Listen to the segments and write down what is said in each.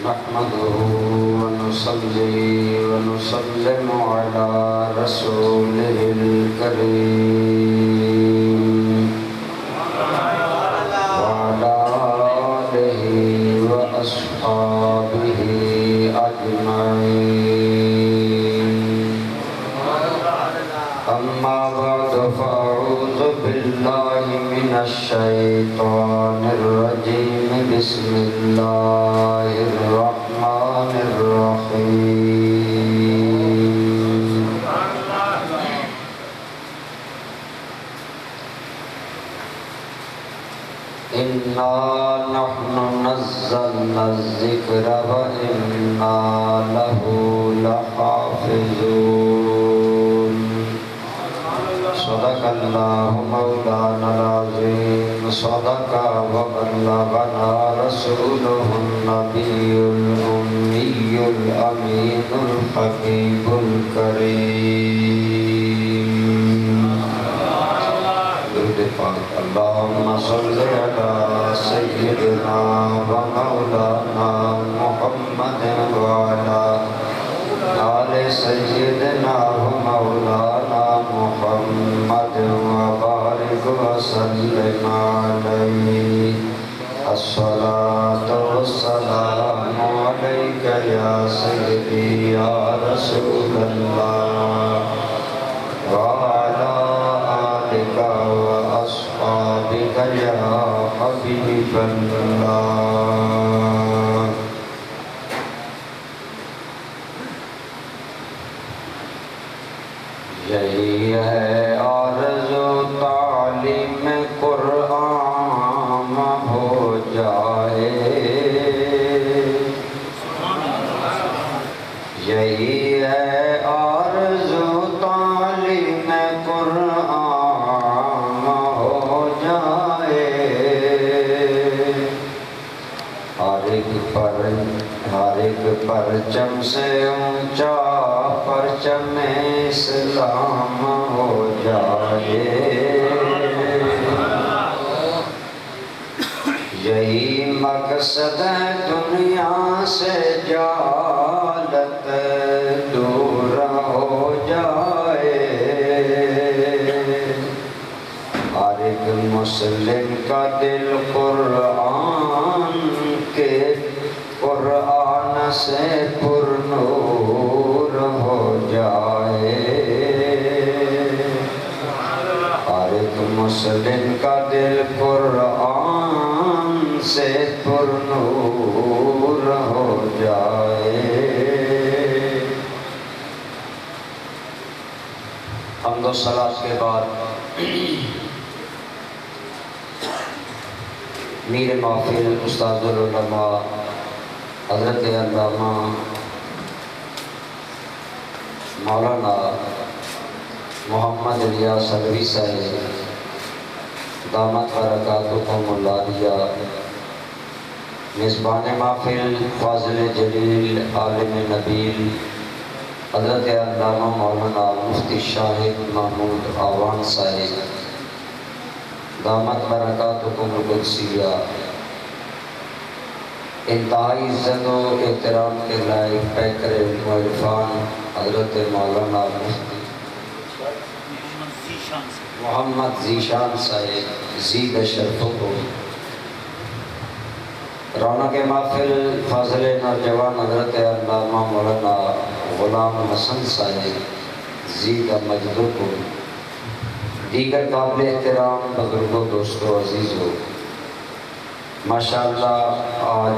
نحمده ونصلي ونسلم على رسوله الكريم وعلى آله وأصحابه أجمعين. أما بعد فأعوذ بالله من الشيطان الرجيم. بسم الله الرحمن الرحيم. إنا نحن نزلنا الذكر وإنا له لحافظون. صدق الله مولانا العظيم. صدق وبلغنا رسوله النبي الأمي الأمين الحبيب الكريم. درود پاک. اللهم صل على سيدنا ومولانا محمد وعلى آل سيدنا ومولانا محمد وبارك وسلم عليه. الصلاة والسلام عليك يا سيدي يا رسول الله وعلى آلك وأصحابك يا حبيب الله. یہی ہے آرزو تعلیم قرآن ہو جائے. یہی ہے آرزو تعلیم قرآن ہو جائے. ہر ایک پرچم سے اونچا پرچم اسلام ہو جائے. یہی مقصد ہے دنیا سے جہالت دور ہو جائے. ہر ایک مسلم کا دل قرآن کے قرآن سے پر نور ہو جائے. ہر ایک مسلم کا دل قرآن سے پر نور ہو جائے. حمد و صلاۃ کے بعد میر محفل استاد العلماء حضرت علامہ مولانا محمد الیاس علوی صاحب دامت برکاتہم العالیہ، میزبان محفل فاضل جلیل عالم نبیل حضرت علامہ مولانا مفتی شاہد محمود آوان صاحب دامت برکاتہم القدسیہ، انتہائی عزت و احترام کے لائق پیکر عرفان حضرت مولانا محمد ذیشان صاحب زید شرفکم، رونق محفل فاضل نوجوان حضرت علامہ مولانا غلام حسن صاحب زید مجدکم، دیگر قابل احترام بزرگوں دوستوں عزیزوں، ماشاءاللہ آج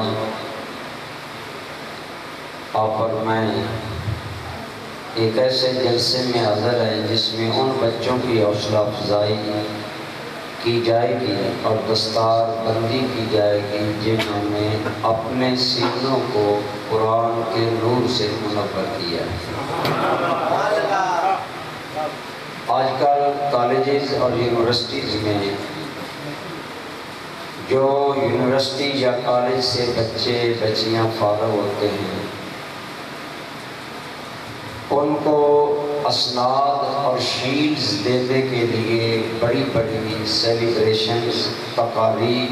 آپ اور میں ایک ایسے جلسے میں حاضر ہیں جس میں ان بچوں کی حوصلہ افزائی کی جائے گی اور دستار بندی کی جائے گی جنہوں نے اپنے سینوں کو قرآن کے نور سے منور کیا. آج کل کالجز اور یونیورسٹیز میں جو یونیورسٹی یا کالج سے بچے بچیاں فارغ ہوتے ہیں ان کو اسناد اور شیلڈز دینے کے لیے بڑی بڑی سیلیبریشنز، تقاریب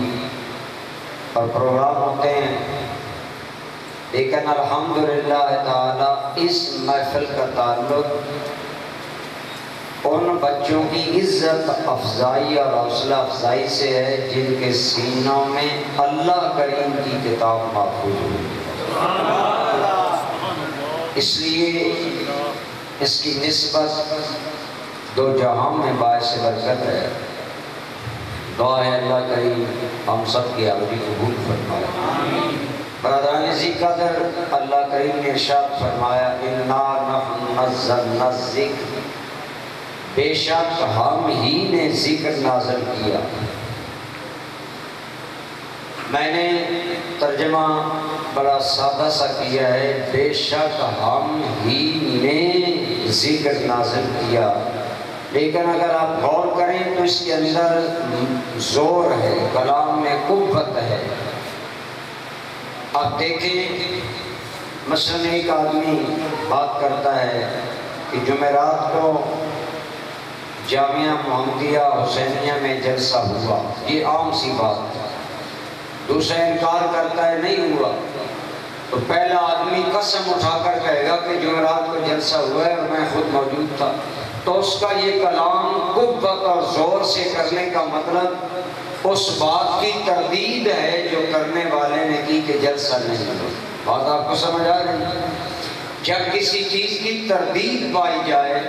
اور پروگرام ہوتے ہیں. لیکن الحمدللہ تعالی اس محفل کا تعلق ان بچوں کی عزت افزائی اور حوصلہ افزائی سے ہے جن کے سینوں میں اللہ کریم کی کتاب محفوظ ہوئی۔ اس لیے اس کی نسبت دو جہاں میں باعث برکت ہے۔ دعا ہے اللہ کریم ہم سب کی حاضری قبول فرمائے۔ برادران ذی قدر، اللہ کریم نے ارشاد فرمایا اِنَّا نَحْنُ نَزَّلْنَا الذِّکْرَ، بے شک ہم ہی نے ذکر نازل کیا۔ میں نے ترجمہ بڑا سادہ سا کیا ہے، بے شک ہم ہی نے ذکر نازل کیا، لیکن اگر آپ غور کریں تو اس کے اندر زور ہے، کلام میں قوت ہے۔ آپ دیکھیں مثلاً ایک آدمی بات کرتا ہے کہ جمعرات کو جامعہ محمدیہ حسینیہ میں جلسہ ہوا، یہ عام سی بات ہے۔ دوسرا انکار کرتا ہے نہیں ہوا، تو پہلا آدمی قسم اٹھا کر کہے گا کہ جمعرات کو جلسہ ہوا ہے اور میں خود موجود تھا، تو اس کا یہ کلام قوت اور زور سے کرنے کا مطلب اس بات کی تردید ہے جو کرنے والے نے کی کہ جلسہ نہیں ہوا۔ بات آپ کو سمجھ آ رہی ہے؟ جب کسی چیز کی تردید پائی جائے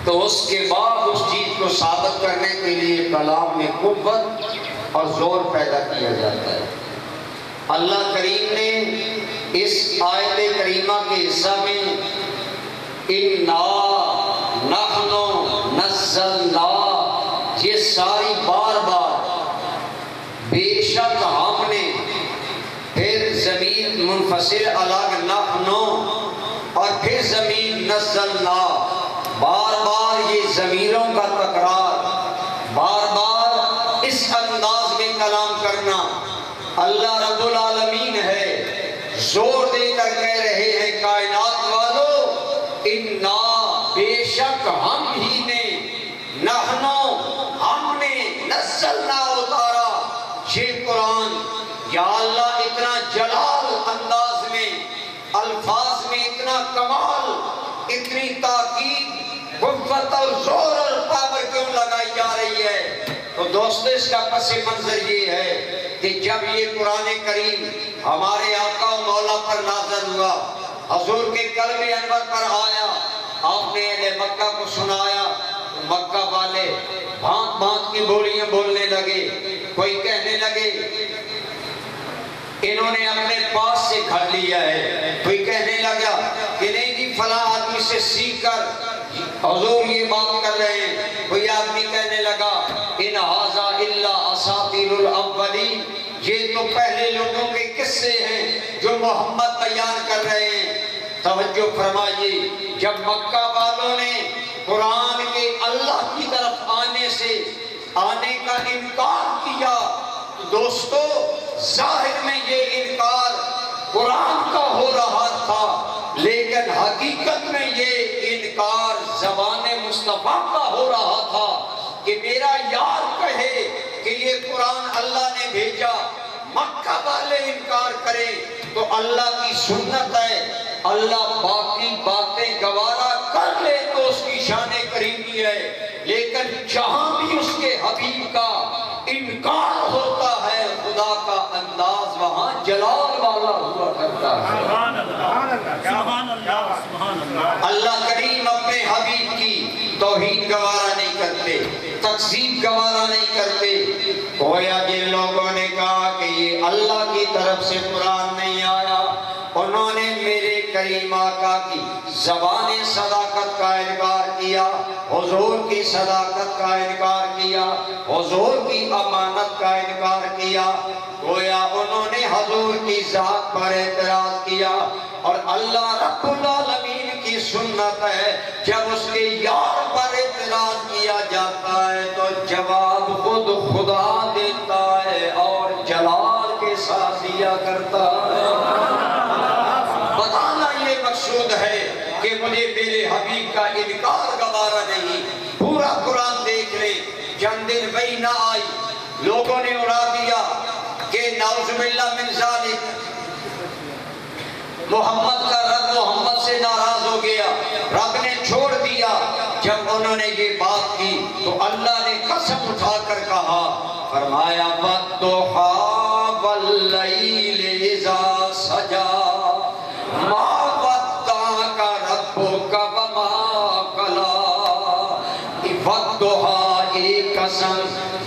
تو اس کے بعد اس چیز کو ثابت کرنے کے لیے کلام میں قوت اور زور پیدا کیا جاتا ہے۔ اللہ کریم نے اس آیت کریمہ کے حصہ میں اِنَّا نَحْنُ نَزَّلْنَا، یہ ساری بار بار بے شک ہم نے، پھر ضمیر منفصل الگ نحن اور پھر ضمیر نزلنا، بار بار یہ ضمیروں کا تکرار، بار بار اس انداز میں کلام کرنا۔ اللہ رب العالمین ہے، زور دے کر کہہ رہے ہیں کائنات والو اِنَّا، بے شک ہم ہی نے، نحنو ہم نے، نزلنا اتارا یہ قرآن۔ یا اللہ اتنا جلال انداز میں، الفاظ میں اتنا کمال، اتنی تاکید، قوت اور زور اور پاور کیوں لگائی جا رہی ہے؟ تو دوستو اس کا پس منظر یہ ہے کہ جب یہ قرآن کریم ہمارے آقا و مولا پر نازل ہوا، حضور کے قلب انور پر آیا، آپ نے اہل مکہ کو سنایا، مکہ والے بھانت بھانت کی بولیاں بولنے لگے۔ کوئی کہنے لگے انہوں نے اپنے پاس سے گھڑ لیا ہے، کوئی کہنے لگا کہ نہیں جی فلاں آدمی سے سیکھ کر حضور یہ بات کر رہے ہیں، کوئی آدمی کہنے لگا ان ھذا الا اساطیر الاولین، یہ تو پہلے لوگوں کے قصے ہیں جو محمد بیان کر رہے ہیں۔ توجہ فرمائیے، جب مکہ والوں نے قرآن کے اللہ کی طرف آنے کا انکار کیا، تو دوستو ظاہر میں یہ انکار قرآن کا ہو رہا تھا، لیکن حقیقت میں یہ انکار زبان مصطفیٰ کا ہو رہا تھا کہ میرا یار کہے کہ یہ قرآن اللہ نے بھیجا، مکہ والے انکار کریں تو اللہ کی سنت ہے، اللہ باقی باتیں گوارا کر لے تو اس کی شان کریمی ہے، لیکن جہاں بھی اس کے حبیب کا انکار ہوتا ہے خدا کا انداز وہاں جلال والا ہوا کرتا ہے۔ اللہ کریم اپنے حبیب کی توحید گوارا نہیں کرتے، تکذیب گوارا نہیں کرتے۔ گویا جن لوگوں نے کہا کہ یہ اللہ کی طرف سے قرآن نہیں آیا، انہوں نے میرے کریم آقا کی زبان صداقت کا انکار کیا، حضور کی صداقت کا انکار کیا، حضور کی امانت کا انکار کیا۔ گویا انہوں نے حضور کی ذات پر اعتراض کیا، اور اللہ رب العالمین کی سنت ہے جب اس کے یار پر اعتراض کیا جاتا ہے تو جواب خود خدا دیتا ہے اور جلال کے ساتھ دیا کرتا ہے۔ بتانا یہ مقصود ہے کہ مجھے میرے حبیب کا انکار گوارا نہیں۔ پورا قرآن دیکھ لیں، چند دن وہی نہ آئی، لوگوں نے اڑا دیا کہ نعوذ باللہ من ذالک محمد کا رب محمد سے ناراض ہو گیا، رب نے چھوڑ دیا۔ جب انہوں نے یہ بات کی تو اللہ نے قسم اٹھا کر کہا، فرمایا وَالضُّحَىٰ وَاللَّيْلِ إِذَا سَجَىٰ مَا وَدَّعَكَ رَبُّكَ وَمَا قَلَىٰ۔ وَالضُّحَىٰ ایک قسم،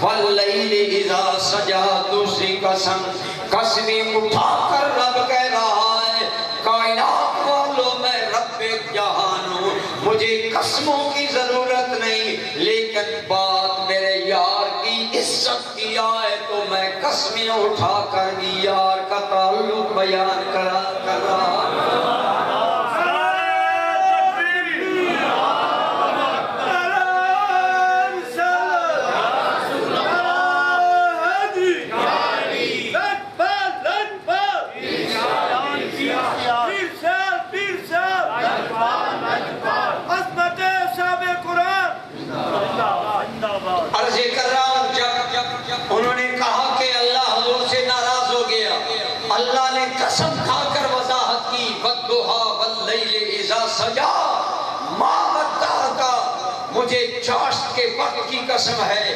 وَاللَّيْلِ إِذَا سَجَىٰ دوسری قسم۔ قسمیں اٹھا کر رب کہہ رہا ہے کائنات والوں میں رب جہان ہوں، مجھے قسموں کی ضرورت نہیں، لیکن بات میرے یار کی عزت کی آئے تو میں قسمیں اٹھا کر بھی یار کا تعلق بیان کر رہا ہوں۔ عرض کر رہا ہوں جب انہوں نے کہا کہ اللہ حضور سے ناراض ہو گیا، اللہ نے قسم کھا کر وضاحت کی وَالضُّحَىٰ وَاللَّيْلِ إِذَا سَجَىٰ مَا وَدَّعَكَ، مجھے چاشت کے وقت کی قسم ہے،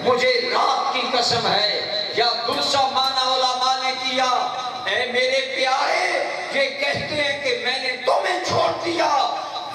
مجھے رات کی قسم ہے۔ یا دوسرا معنی علماء نے کیا، اے میرے پیارے یہ کہتے ہیں کہ میں نے تمہیں چھوڑ دیا،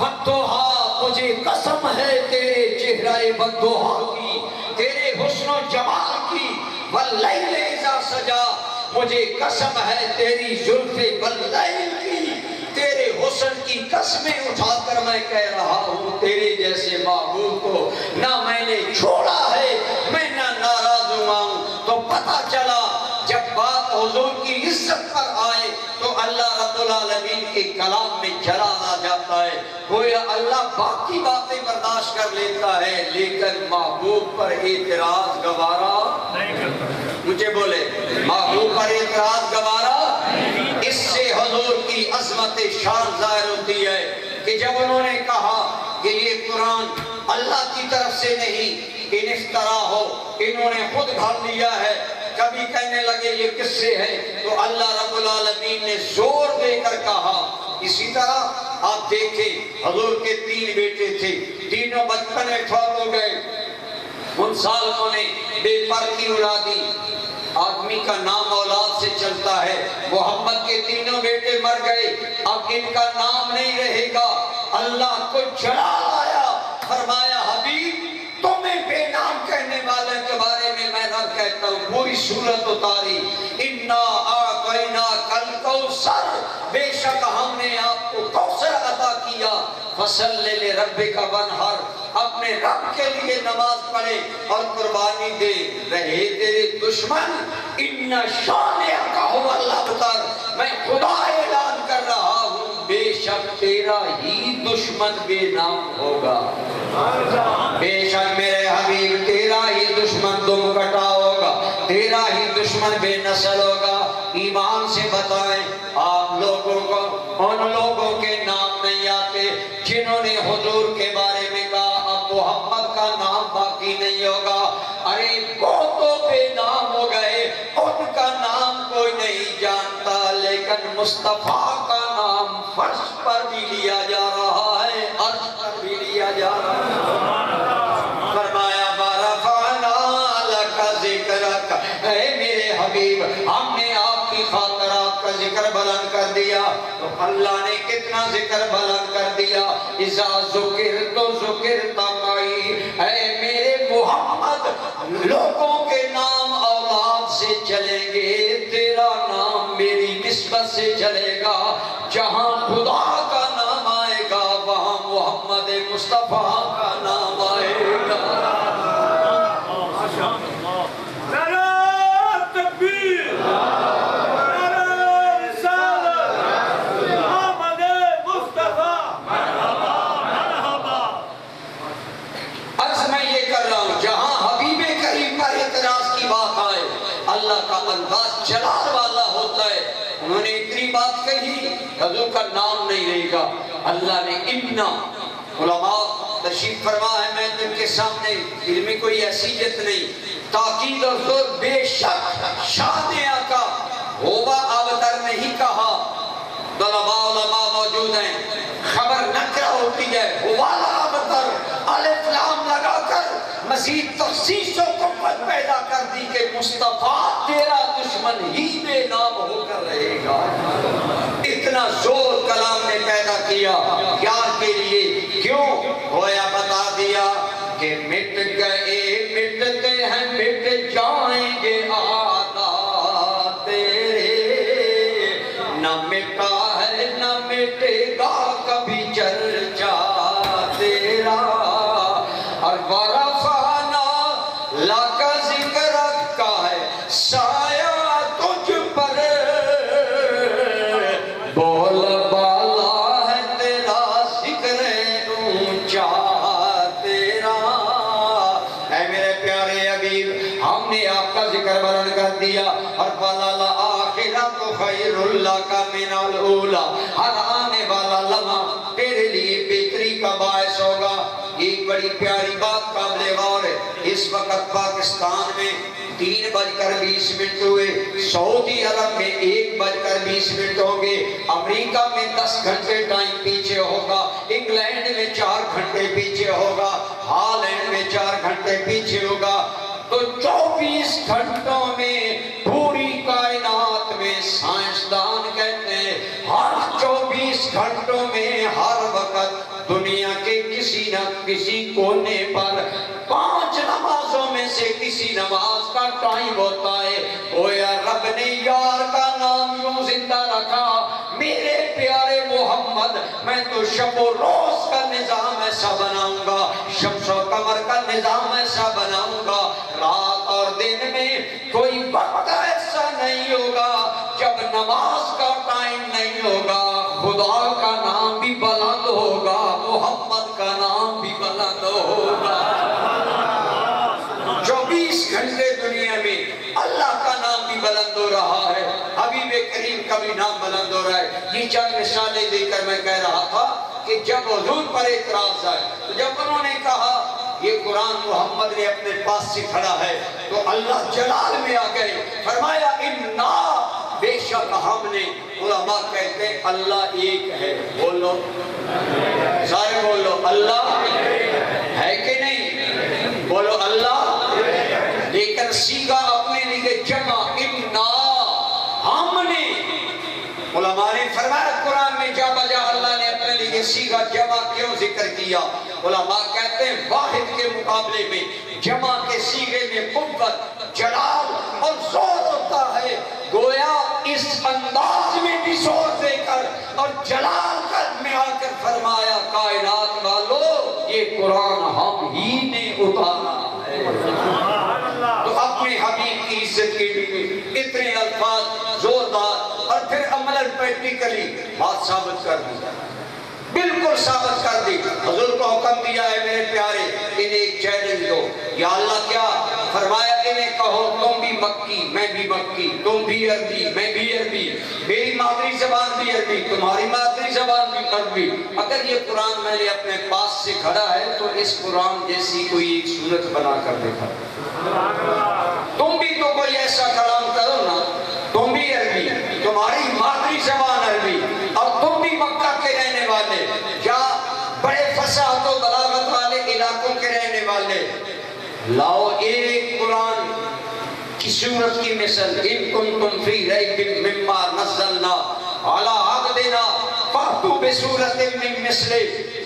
وَالضُّحَىٰ مجھے قسم ہے تیرے چہرہ وَالضُّحَىٰ کی، تیرے حسن و جمال کی، وَاللَّيْلِ إِذَا سَجَىٰ مجھے قسم ہے تیری زلف وَاللَّيْلِ کی، تیرے حسن کی قسمیں اٹھا کر میں کہہ رہا ہوں تیرے جیسے محبوب کو نہ میں نے چھوڑا ہے، میں نہ ناراض ہوا ہوں۔ تو پتہ چلا جب بات حضور کی عزت پر آئے تو اللہ رب العالمین کے کلام میں جلال آ جاتا ہے، گویا اللہ باقی باتیں برداشت کر لیتا ہے لیکن محبوب پر اعتراض گوارا نہیں کرتا۔ مجھے بولے محبوب پر اعتراض گوارا، اس سے حضور کی عظمت شان ظاہر ہوتی ہے کہ جب انہوں نے کہا کہ یہ قرآن اللہ کی طرف سے نہیں، ان افترا ہو، انہوں نے خود گھڑ لیا ہے، کبھی کہنے لگے یہ کس سے ہے، تو اللہ رب العالمین نے زور دے کر کہا۔ اسی طرح آپ دیکھیں حضور کے 3 بیٹے تھے، تینوں بچپن میں فوت ہو گئے، ان سالوں نے بے پردگی اڑا دی، آدمی کا نام اولاد سے چلتا ہے، محمد کے 3 بیٹے مر گئے، اب ان کا نام نہیں رہے گا، اللہ کو جلال آیا، فرمایا حبیب تمہیں بے نام کہنے والے کے بارے میں میں رب کہتا ہوں، پوری سورت اتاری، اِنَّا أَعْطَيْنَاكَ الْكَوْثَرَ، بے شک ہم نے آپ کو کوثر عطا کیا، فَصَلِّ لِرَبِّكَ وَانْحَرْ، اپنے رب کے لیے نماز پڑھے اور قربانی دے، رہے تیرے دشمن اِنَّ شَانِئَكَ هُوَ الْأَبْتَرُ، میں خدا اعلان کر رہا ہوں بے شک تیرا ہی دشمن بے نام ہوگا، بے شک میرے حبیب تیرا ہی دشمن دم کٹا ہوگا، تیرا ہی دشمن بے نسل ہوگا۔ ایمان سے بتائیں آپ لوگوں کو ان لوگوں کے نام نہیں آتے جنہوں نے حضور کے بارے میں کہا اب محمد کا نام باقی نہیں ہوگا، ارے وہ تو بے نام ہو گئے، ان کا نام کوئی نہیں جانتا، لیکن مصطفیٰ کا نام فرش پر بھی لیا جا رہا ہے، عرش پر بھی لیا جا رہا ہے۔ فرمایا وَرَفَعْنَا لَكَ ذِكْرَكَ، اے میرے حبیب ہم نے آپ کی خاطر آپ کا ذکر بلند کر دیا، تو اللہ نے کتنا ذکر بلند کر دیا، اِذَا ذُكِرْتُ ذُكِرْتَ مَعِي، اے میرے محمد لوگوں کے نام اولاد سے چلیں گے، تیرا نام میری نسبت سے چلے گا، جہاں خدا کا نام آئے گا وہاں محمد مصطفیٰ کا نام آئے گا۔ اللہ کا انداز جلال والا ہوتا ہے، انہوں نے اتنی بات کہی حضور کا نام نہیں رہے گا، اللہ نے اِنَّا، علماء تشریف فرما ہے میں ان کے سامنے، علمی کوئی حیثیت نہیں، تاکید اور زور، بے شک شان آقا ہوگا ابتر نہیں کہا، طلباء علماء موجود ہیں، خبر نکرہ ہوتی ہے، والا بتر الف لام لگا کر مزید تخصیص و قوت پیدا کر دی کہ مصطفیٰ تیرا دشمن ہی بے نام ہو کر رہے گا۔ اتنا زور کلام نے پیدا کیا یار کے لیے، کیوں؟ گویا بتا دیا کہ مٹ گئے مٹتے ہیں مٹ جائیں گے آدھا تیرے، نہ مٹا ہے نہ مٹے گا کبھی چرچا تیرا، اور ورفعنا لک ذکرک کا ہے سایہ تجھ پر، بول بالا ہے تیرا ذکر اونچا تیرا۔ اے میرے پیارے حبیب، ہم نے آپ کا ذکر بلند کر دیا، اور وَلَلْآخِرَةُ خَيْرٌ لَكَ مِنَ الْأُولَىٰ، ہر آنے والا لمحہ تیرے لیے بہتری کا باعث ہوگا۔ ایک بڑی پیاری بات قابل غور ہے، اس وقت پاکستان میں 3:20 ہوئے، سعودی عرب میں 1:20 ہوں گے، امریکہ میں 10 گھنٹے ٹائم پیچھے ہوگا، انگلینڈ میں 4 گھنٹے پیچھے ہوگا، ہالینڈ میں 4 گھنٹے پیچھے ہوگا۔ تو 24 گھنٹوں میں پوری کائنات میں سائنسدان کہتے ہیں ہر 24 گھنٹوں میں ہر وقت دنیا کے کسی نہ کسی کونے پر 5 نمازوں میں سے کسی نماز کا ٹائم ہوتا ہے۔ گویا رب نے یار کا نام یوں زندہ رکھا، میرے پیارے محمد، میں تو شب و روز کا نظام ایسا بناؤں گا، شمس و قمر کا نظام ایسا بناؤں گا، رات اور دن میں کوئی وقت ایسا نہیں ہوگا جب نماز کا ٹائم نہیں ہوگا۔ خدا کا نام بھی بلند ہوگا، محمد کا نام بھی بلند ہوگا۔ 24 گھنٹے دنیا میں اللہ کا نام بھی بلند ہو رہا ہے، حبیب کریم کا بھی نام بلند ہو رہا ہے۔ یہ چند مثالیں دے کر میں کہہ رہا تھا کہ جب حضور پر اعتراض آئے تو جب انہوں نے کہا یہ قرآن محمد نے اپنے پاس سے کھڑا ہے، تو اللہ جلال میں آ گئے، فرمایا اِنَّا، بے شک ہم نے، علماء کہتے ہیں اللہ ایک ہے، بولو سارے بولو اللہ ہے کہ نہیں، بولو اللہ، لیکن سیگا اپنے لیے جمع اِنَّا، ہم نے، علماء نے فرمایا قرآن میں جا بجا اللہ نے اپنے لیے سیگا جمع کیوں ذکر کیا؟ علماء کہتے ہیں واحد کے مقابلے میں جمع کے سیغے میں قوت، جلال اور زور ہوتا ہے، گویا اس انداز میں بھی زور دے کر اور جلال میں آ کر فرمایا کائنات والو یہ قرآن ہم ہی نے اتارا ہے۔ تو اپنے حبیب کی عزت کے لیے اتنے الفاظ زوردار اور پھر عملاً پریکٹیکلی بات ثابت کر دی، بالکل ثابت کر دی۔ حضور کو حکم دیا ہے میرے پیارے انہیں ایک چیلنج دو، یا اللہ کیا فرمایا؟ انہیں کہو تم بھی مکی میں بھی مکی، تم بھی عربی میں بھی عربی، میری مادری زبان بھی عربی تمہاری مادری زبان بھی عربی۔ اگر یہ قرآن میں نے اپنے پاس سے کھڑا ہے تو اس قرآن جیسی کوئی ایک صورت بنا کر دیکھا، تم بھی تو کوئی ایسا کلام کرو نا، تم بھی عربی، تمہاری مادری زبان عربی، اور تم بھی مکہ کے رہنے والے یا بڑے فصاحت و بلاغت والے علاقوں کے رہنے والے، لاؤ ایک قرآن کی صورت کی مثل، ان کنتم فی ریب مما نزلنا علی عبدنا فاتوا بسورۃ من مثلہ،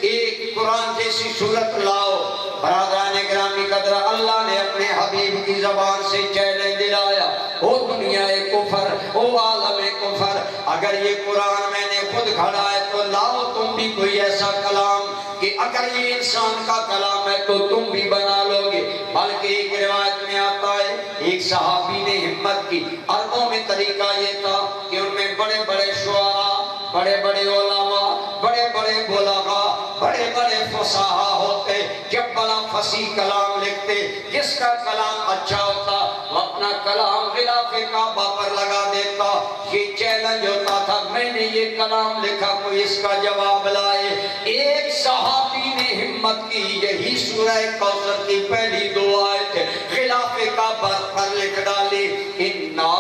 ایک قرآن جیسی صورت لاؤ۔ برادران گرامی قدر، اللہ نے اپنے حبیب کی زبان سے چیلنج دلایا، او دنیا کفر، او عالم کفر، اگر یہ قرآن میں نے خود کھڑا ہے تو لاؤ تم بھی کوئی ایسا کلام کہ اگر یہ انسان کا کلام ہے تو تم بھی بنا لو گے۔ بلکہ ایک روایت میں آتا ہے ایک صحابی نے ہمت کی، عربوں میں طریقہ یہ تھا کہ ان میں بڑے بڑے شعراء، بڑے بڑے علماء، بڑے بڑے بلغاء، بڑے بڑے فصاحہ ہوتے، جب بڑا فصیح کلام لکھتے، جس کا کلام اچھا ہوتا وہ اپنا کلام غلاف کعبہ پر لگا دیتا۔ یہ چیلنج ہوتا تھا میں نے یہ کلام لکھا، کوئی اس کا جواب لائے۔ ایک صحابی نے ہمت کی، یہی سورہ کوثر کی پہلی 2 آیتیں غلاف کعبہ پر لکھ ڈالی، اِنَّا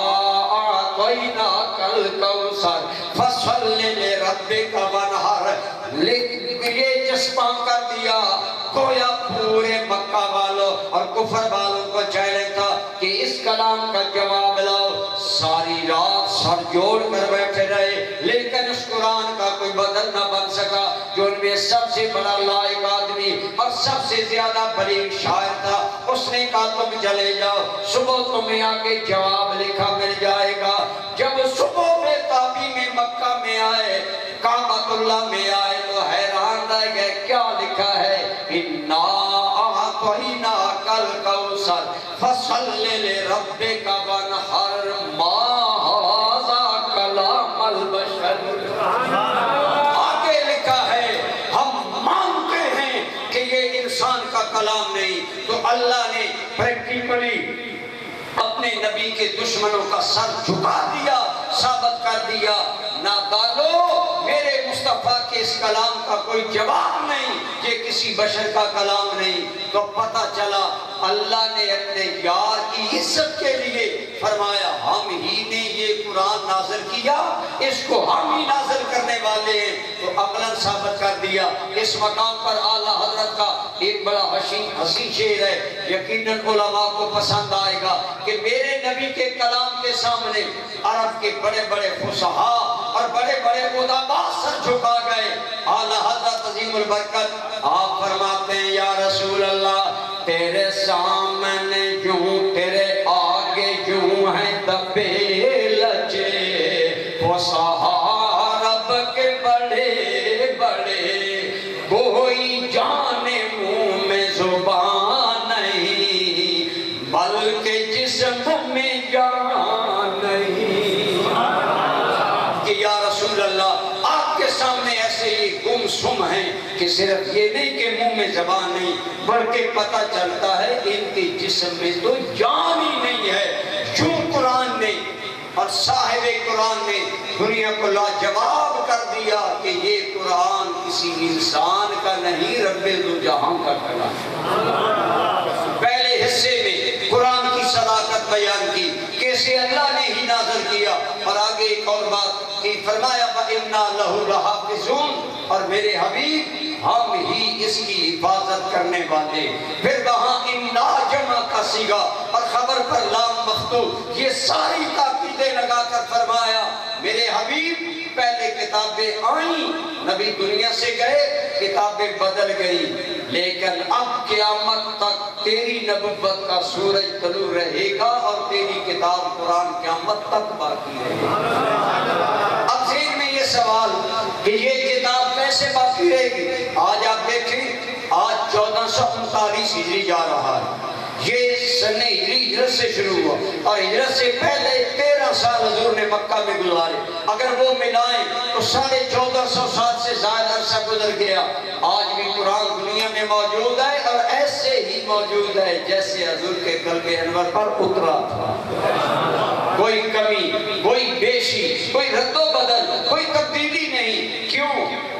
أَعْطَيْنَاكَ الْكَوْثَرَ فَصَلِّ فصلی لربک وانحر، یہ چسپاں کر دیا گویا پورے مکہ والوں اور کفر والوں کو چیلنج تھا کہ اس کلام کا جواب لاؤ۔ ساری رات سر جوڑ کر بیٹھے رہے لیکن اس قرآن کا کوئی بدل نہ بن سکا، جو ان میں سب سے بڑا لائق آدمی اور سب سے زیادہ بلیغ شاعر تھا۔ اس نے کہا تم چلے جاؤ، صبح تمہیں آگے جواب لکھا مل جائے گا۔ جب صبح میں تابی میں مکہ میں آئے، کعبۃ اللہ میں آئے تو حیران رہ گئے، کیا لکھا ہے؟ اِنَّا أَعْطَيْنَاكَ الْكَوْثَرَ فَصَلِّ لِرَبِّكَ وَانْحَرْ مَا هَذَا كَلَامُ الْبَشَرِ۔ آگے لکھا ہے ہم مانتے ہیں کہ یہ انسان کا کلام نہیں، تو اللہ نے پریکٹیکلی اپنے نبی کے دشمنوں کا سر جھکا دیا، ثابت کر دیا نادانو میرے مصطفیٰ کے اس کلام کا کوئی جواب نہیں، یہ کسی بشر کا کلام نہیں۔ تو پتہ چلا اللہ نے اپنے یار کی عزت کے لیے فرمایا ہم ہی نے یہ قرآن نازل کیا، اس کو ہم ہی نازل کرنے والے ہیں۔ تو عقلاً ثابت کر دیا۔ اس مقام پر اعلیٰ حضرت کا ایک بڑا حسین شعر ہے، یقیناً علماء کو پسند آئے گا کہ میرے نبی کے کلام کے سامنے عرب کے بڑے بڑے فصحاء اور بڑے بڑے ادبا سر جھکا گئے۔ اعلیٰ حضرت عظیم البرکت آپ فرماتے ہیں یا رسول اللہ تیرے سامنے یوں تیرے آگے یوں ہیں دبے لچے فصحاء عرب کے بڑے بڑے، کوئی جانے منہ میں زبان نہیں بلکہ جسم میں جان نہیں۔ کہ یا رسول اللہ آپ کے سامنے ایسے ہی گم سم ہیں کہ صرف یہ نہیں کہ منہ میں زبان نہیں بلکہ پتہ چلتا ہے ان کے جسم میں تو جان ہی نہیں ہے۔ کیوں قرآن نے اور صاحب قرآن نے دنیا کو لاجواب کر دیا کہ یہ قرآن کسی انسان کا نہیں رب دو جہاں کا کلام۔ پہلے حصے میں قرآن کی صداقت بیان کی، کیسے اللہ نے ہی نازل کیا، اور آگے ایک اور بات کی فرمایا وَإِنَّا لَهُ لَحَافِظُونَ، اور میرے حبیب ہم ہی اس کی حفاظت کرنے والے۔ پھر وہاں اِنَّا جمع کا سیگا اور خبر پر لام مفتوح، یہ ساری تاکیدیں لگا کر فرمایا میرے حبیب پہلے کتابیں آئیں، نبی دنیا سے گئے، کتابیں بدل گئی، لیکن اب قیامت تک تیری نبوت کا سورج طلوع رہے گا اور تیری کتاب قرآن قیامت تک باقی رہے گا۔ اب ذہن میں یہ سوال کہ یہ کتاب کیسے باقی رہے گی؟ آج آپ دیکھیں آج 1439 ہجری جا رہا ہے، یہ سن ہجرت سے شروع ہوا اور ہجرت سے پہلے 13 سال حضور نے مکہ میں گزارے، اگر وہ ملائیں تو 1450 سال سے زائد عرصہ گزر گیا۔ آج بھی قرآن دنیا میں موجود ہے اور ایسے ہی موجود ہے جیسے حضور کے قلب انور پر اترا تھا، کوئی کمی، کوئی بیشی، کوئی رد و بدل، کوئی تبدیلی نہیں۔ کیوں؟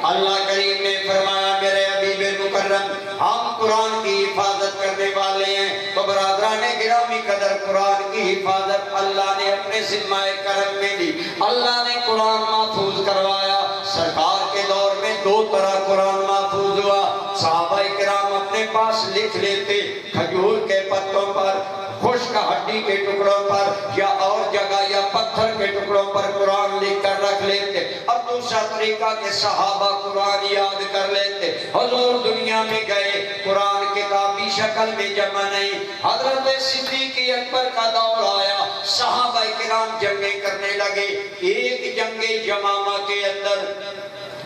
اللہ کریم نے فرمایا میرے حبیب مکرم ہم قرآن کی حفاظت کرنے والے ہیں۔ تو برادران گرامی قدر قرآن کی حفاظت اللہ نے اپنے ذمہ کرم میں دی، اللہ نے قرآن محفوظ کروایا۔ سرکار کے دور میں 2 طرح قرآن محفوظ ہوا، صحابہ کرام اپنے پاس لکھ لیتے کھجور کے پتوں پر، خشک ہڈی کے ٹکڑوں پر یا اور جگہ یا پتھر کے ٹکڑوں پر قرآن لکھ کر رکھ لیتے، اور دوسرا طریقہ کہ صحابہ قرآن یاد کر لیتے۔ حضور دنیا میں گئے، قرآن کتابی شکل میں جمع نہیں، حضرت صدیق اکبر کا دور آیا، صحابہ کرام جنگیں کرنے لگے۔ ایک جنگ یمامہ کے اندر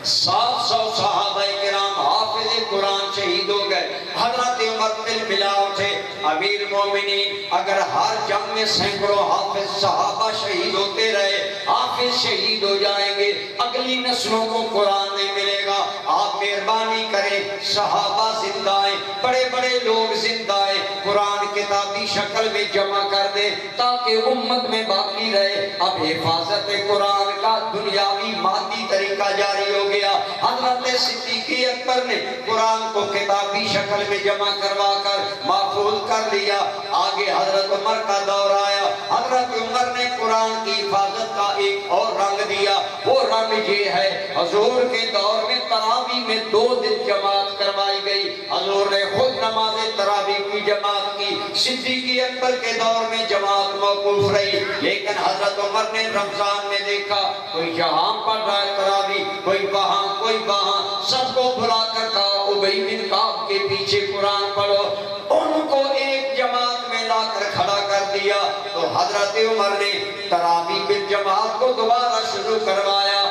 700 صحابہ کرام حافظ قرآن شہید ہو گئے۔ حضرت عمر دل ملا اٹھے، امیر مومنین اگر ہر جنگ میں سینکڑوں حافظ صحابہ شہید ہوتے رہے، حافظ شہید ہو جائیں گے، اگلی نسلوں کو قرآن نہیں ملے گا، آپ مہربانی کریں صحابہ زندہ ہیں، بڑے بڑے لوگ زندہ ہیں، قرآن کے کتابی شکل میں جمع کر دیں تاکہ امت میں باقی رہے۔ اب حفاظت قرآن کا دنیاوی مادی طریقہ جاری ہو گیا۔ حضرت صدیق اکبر نے قرآن کو کتابی شکل میں جمع کروا کر محفوظ کر لیا۔ آگے حضرت عمر کا دور آیا، حضرت عمر نے قرآن کی حفاظت کا ایک اور رنگ دیا۔ وہ رنگ یہ ہے، حضور کے دور میں تراویح میں 2 دن جماعت کروائی گئی، حضور نے خود نماز تراویح کی جماعت کی۔ صدیق اکبر کے دور میں جماعت موقوف رہی، لیکن حضرت عمر نے رمضان میں دیکھا کوئی یہاں پڑھ رہا ہے تراویح، کوئی وہاں کوئی وہاں، سب کو بلا کر کہا ابی بن کعب کے پیچھے قرآن پڑھو۔ ان کو ایک جماعت میں لا کر کھڑا کر دیا تو حضرت عمر نے تراویح بالجماعت کو دوبارہ شروع کروایا۔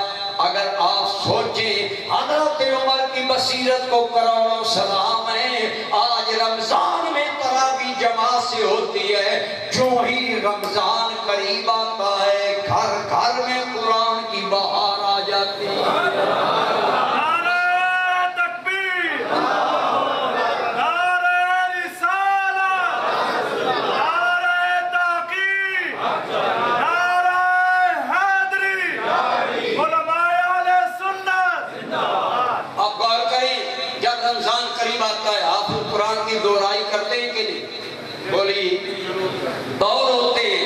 اگر آپ سوچیں حضرت عمر کی بصیرت کو کروڑوں سلام ہے، آج رمضان میں تراویح جماعت سے ہوتی ہے، جو ہی رمضان قریب آتا ہے گھر گھر میں قرآن کی بہار آ جاتی ہے۔ کرتے ہیں کہ نہیں؟ بولی دور ہوتے ہیں،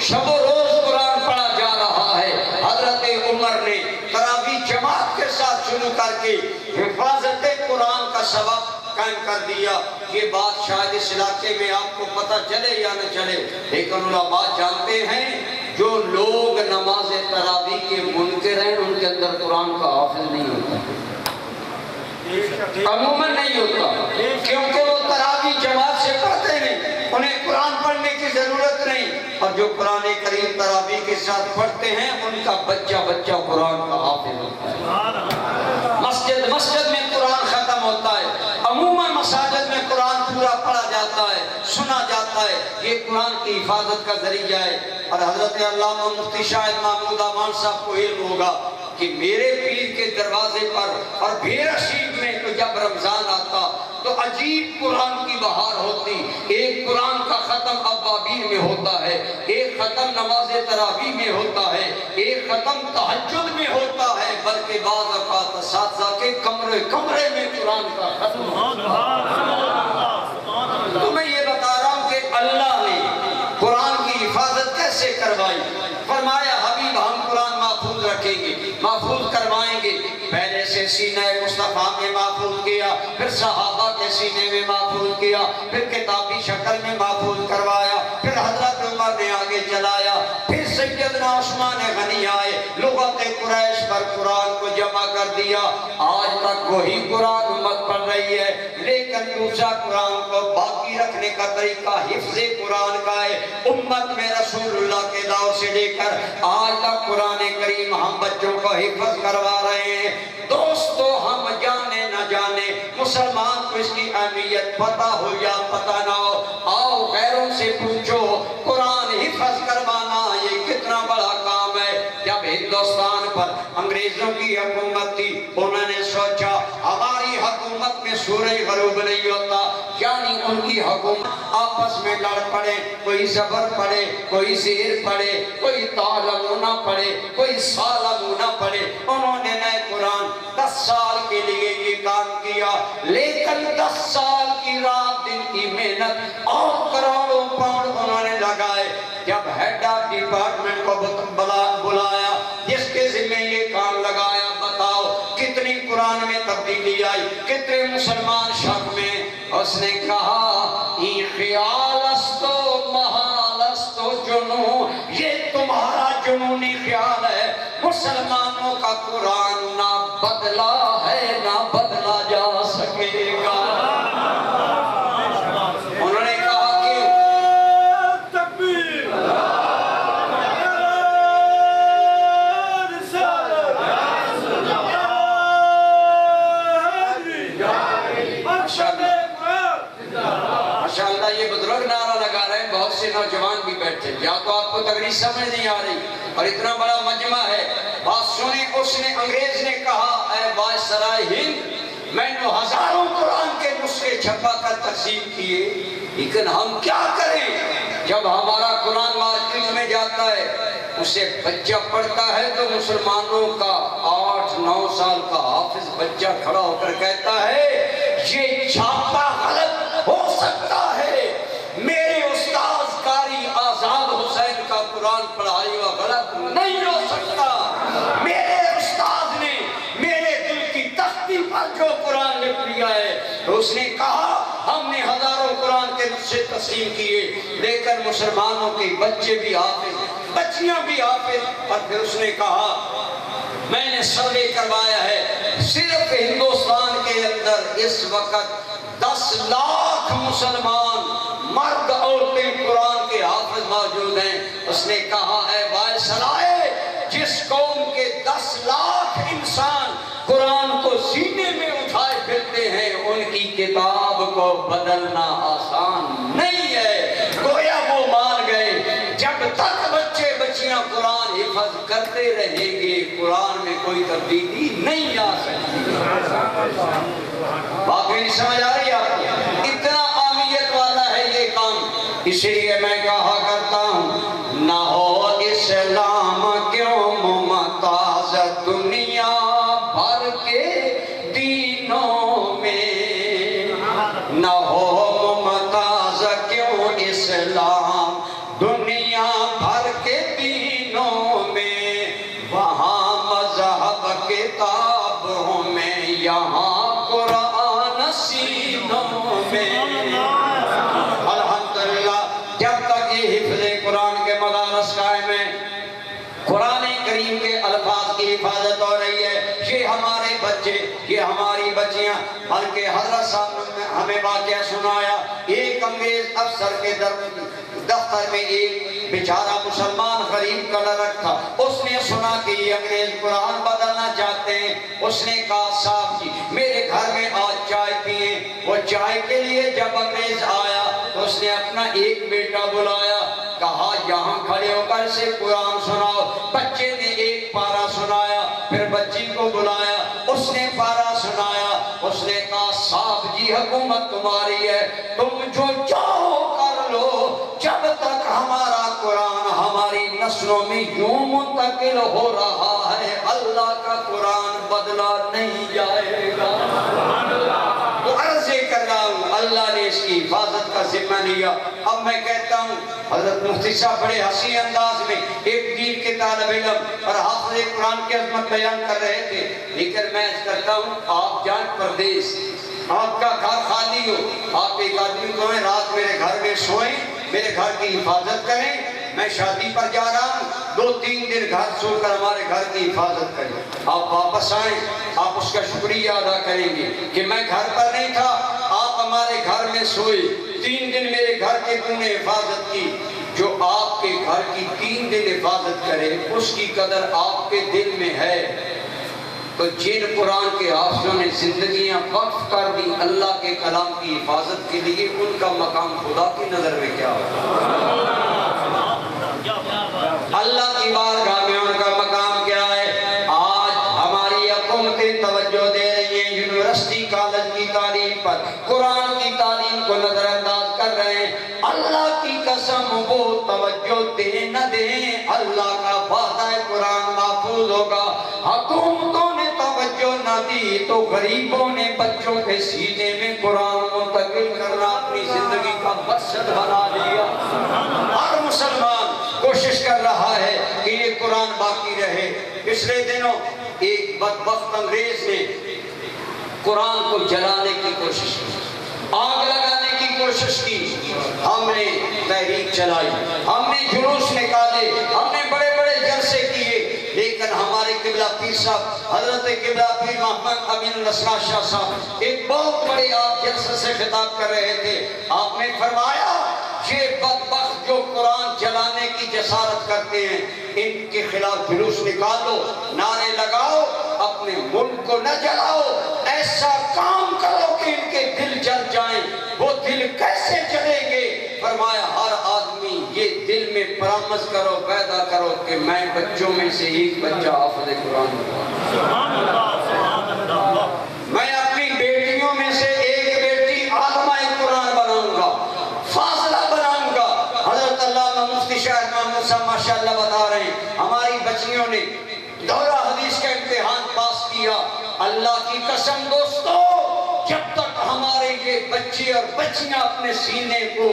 شب و روز قرآن پڑھا جا رہا ہے۔ حضرت عمر نے تراویح جماعت کے ساتھ شروع کر کے حفاظت قرآن کا سبب قائم کر دیا۔ یہ بات شاید اس علاقے میں آپ کو پتہ چلے یا نہ چلے، لیکن علماء جانتے ہیں جو لوگ نماز تراویح کے منکر ہیں ان کے اندر قرآن کا حافظ نہیں ہوتا، عموماً نہیں ہوتا، کیونکہ وہ تراویح جماعت سے پڑھتے ہیں، انہیں قرآن پڑھنے کی ضرورت نہیں۔ اور جو قرآن کریم تراویح کے ساتھ پڑھتے ہیں ان کا بچہ بچہ قرآن کا حافظ ہوتا ہے۔ مسجد میں قرآن ختم ہوتا ہے، عموماً مساجد میں قرآن پورا پڑھا جاتا ہے، سنا جاتا ہے، یہ قرآن کی حفاظت کا ذریعہ ہے۔ اور حضرت علامہ مفتی شاہد محمود امان صاحب کو علم ہوگا کہ میرے پیر کے دروازے پر اور بھیرا شریف میں تو جب رمضان آتا تو عجیب قرآن کی بہار ہوتی۔ ایک قرآن کا ختم ابابیل میں ہوتا ہے، ایک ختم نماز تراویح میں ہوتا ہے، ایک ختم تہجد میں ہوتا ہے، بلکہ بعض اوقات اساتذہ کے کمرے میں قرآن کا ختم ہوتا ہے۔ تو میں یہ بتا رہا ہوں کہ اللہ نے قرآن کی حفاظت کیسے کروائی۔ فرمایا حبیب ہم قرآن محفوظ رکھیں گے، محفوظ کروائیں گے۔ پہلے سے سینہ مصطفیٰ میں محفوظ کیا، پھر صحابہ کے سینے میں محفوظ کیا، پھر کتابی شکل میں محفوظ کروایا، پھر حضرت عمر نے آگے چلایا، پھر سیدنا عثمان غنی آئے، لغت قریش پر قرآن کو جمع کر دیا۔ آج تک وہی قرآن امت پڑھ رہی ہے، لیکن دوسرا قرآن کو باقی رکھنے کا طریقہ حفظ قرآن کا ہے۔ امت میں رسول اللہ کے دور سے لے کر آج تک قرآن کریم ہم بچوں کو حفظ کروا رہے ہیں۔ دوستو ہم جانے نہ جانے، مسلمان کو اس کی اہمیت پتہ ہو یا پتہ نہ ہو، آؤ غیروں سے پوچھو قرآن حفظ کروانا یہ کتنا بڑا کام ہے۔ جب ہندوستان پر انگریزوں کی حکومت تھی انہوں نے سوچا ہماری حکومت میں سورج غروب نہیں ہوتا، یعنی ان کی حکومت آپس میں لڑ پڑے، کوئی زبر پڑے، کوئی زیر پڑے، کوئی تعلمونہ پڑے، کوئی سالمونہ پڑے۔ انہوں نے نئے قرآن 10 سال کے لیے یہ کام کیا، لیکن 10 سال کی رات دن کی محنت اور کروڑوں پاؤنڈ انہوں نے لگائے۔ جب ہیڈ آف ڈپارٹمنٹ کو بلایا جس کے ذمہ یہ کام لگایا، بتاؤ کتنی قرآن میں تبدیلی آئی، کتنے مسلمان شک میں۔ اس نے کہا یہ خیال استو محال استو جنون، یہ تمہارا جنونی خیال ہے، مسلمانوں کا قرآن نہ بدلا ہے نہ بدلا جا سکے گا۔ انہوں نے کہا کہ ماشاءاللہ یہ بزرگ نعرہ لگا رہے ہیں، بہت سے نوجوان بھی بیٹھے، یا تو آپ کو تقریر سمجھ نہیں آ رہی، اور اتنا بڑا مجمع ہے۔ بات سنیں، اس نے انگریز نے کہا اے وائسرائے ہند، میں نے ہزاروں قرآن کے نسخے چھپا کر تقسیم کیے، لیکن ہم کیا کریں جب ہمارا قرآن مارکیٹ میں جاتا ہے، اسے بچہ پڑھتا ہے تو مسلمانوں کا 8-9 سال کا حافظ بچہ کھڑا ہو کر کہتا ہے یہ چھاپا غلط ہو سکتا ہے، میرے استاذ قاری آزاد حسین کا قرآن پڑھائی ہوا غلط نہیں ہو سکتا، میرے استاذ نے میرے دل کی تختی پر جو قرآن لکھ لیا ہے۔ اس نے کہا ہم نے ہزاروں قرآن کے نسخے تقسیم کیے، لیکن مسلمانوں کے بچے بھی حافظ، بچیاں بھی حافظ۔ اور پھر اس نے کہا میں نے سروے کروایا ہے، صرف ہندوستان کے اندر اس وقت 10 لاکھ مسلمان مرد عورتیں قرآن کے حافظ موجود ہیں۔ اس نے کہا اے وائسرائے، جس قوم کے 10 لاکھ انسان قرآن کو سینے میں اٹھائے پھرتے ہیں، ان کی کتاب کو بدلنا آسان نہیں ہے۔ گویا وہ مان گئے جب تک بچے بچیاں قرآن حفظ کرتے رہیں گے، قرآن میں کوئی تبدیلی نہیں آ سکتی۔ باقی نہیں سمجھ آ رہی آپ کو؟ اتنا اہمیت والا ہے یہ کام، اس لیے میں کہا کرتا ہوں نہ ہو اسلام کیوں ممتاز دنیا بھر کے دینوں میں، نہ ہو ممتاز کیوں اسلام دنیا بھر کے دینوں میں، وہاں مذہب کتابوں میں، یہاں قرآن سینوں میں۔ الحمدللہ جب تک یہ حفظ قرآن کے مدارس قائم ہیں، قرآن کریم کے الفاظ کی حفاظت ہو رہی ہے، یہ ہمارے بچے، یہ ہماری بچیاں، بلکہ حضرت صاحب نے ہمیں واقعہ سنایا، ایک انگریز افسر کے دفتر میں ایک بیچارہ مسلمان غریب کا لڑک تھا، اس نے سنا کہ یہ انگریز قرآن بدلنا چاہتے ہیں، اس نے کہا صاحب جی میرے گھر میں آج چائے پیئیں۔ وہ چائے کے لیے جب انگریز آیا تو اس نے اپنا ایک بیٹا بلایا، کہا یہاں کھڑے ہو کر سے قرآن سناؤ۔ بچے نے ایک پارہ سنایا، پھر بچی کو بلایا، اس نے پارہ سنایا، اس نے کہا صاحب جی حکومت تمہاری ہے، تم جو چاہو کر لو، جب تک ہمارا قرآن ہماری نسلوں میں یوں منتقل ہو رہا ہے، اللہ کا قرآن بدلا نہیں جائے گا۔ تو عرض کر رہا ہوں اللہ نے اس کی حفاظت کا ذمہ لیا۔ اب میں کہتا ہوں حضرت مفتی صاحب بڑے حسین انداز میں ایک دین کے طالب علم اور حافظ قرآن کی عظمت بیان کر رہے تھے، لیکن میں کہتا ہوں آپ جائیں پردیس، آپ کا گھر خالی ہو، آپ ایک آدمی کو ہیں رات میرے گھر میں سوئیں، میرے گھر کی حفاظت کریں، میں شادی پر جا رہا ہوں، 2-3 دن گھر سو کر ہمارے گھر کی حفاظت کریں، آپ واپس آئیں، آپ اس کا شکریہ ادا کریں گے کہ میں گھر پر نہیں تھا، آپ ہمارے گھر میں سوئے، 3 دن میرے گھر کی تم نے حفاظت کی۔ جو آپ کے گھر کی 3 دن حفاظت کرے اس کی قدر آپ کے دل میں ہے، تو جن قرآن کے حافظوں نے زندگیاں وقف کر دی اللہ کے کلام کی حفاظت کے لیے، ان کا مقام خدا کی نظر میں کیا ہوگا؟ اللہ کی بارگاہ میں ان کا مقام کیا ہے؟ آج ہماری حکومتیں توجہ دے رہی ہیں یونیورسٹی کالج کی تعلیم پر، قرآن کی تعلیم کو نظر انداز کر رہے ہیں۔ اللہ کی قسم وہ توجہ دے نہ دیں، اللہ کا وعدہ قرآن محفوظ ہوگا۔ حکومتوں نے توجہ نہ دی تو غریبوں نے بچوں کے سینے میں قرآن منتقل کرنا اپنی زندگی کا مقصد بنا لیا۔ ہر مسلمان کوشش کر رہا ہے کہ یہ قرآن باقی رہے۔ پچھلے دنوں ایک بدبخت انگریز نے قرآن کو جلانے کی کوشش کی، آگ لگانے کی کوشش کی، ہم نے تحریک چلائی، ہم نے جلوس نکالے، ہم نے بڑے بڑے جلسے کیے، لیکن ہمارے قبلہ پیر صاحب حضرت قبلہ پیر محمد امین نصرہ شاہ صاحب ایک بہت بڑے آپ جلسے سے خطاب کر رہے تھے، آپ نے فرمایا یہ بدبخت جو قرآن جلانے کی جسارت کرتے ہیں ان کے خلاف جلوس نکالو، نعرے لگاؤ، اپنے ملک کو نہ جلاؤ، ایسا کام کرو کہ ان کے دل جل جائیں۔ وہ دل کیسے جلیں گے؟ فرمایا ہر آدمی یہ دل میں پرامز کرو، پیدا کرو کہ میں بچوں میں سے ایک بچہ حافظ قرآن ہوں۔ میں اپنی اللہ کی قسم دوستو، جب تک ہمارے یہ بچے اور بچیاں اپنے سینے کو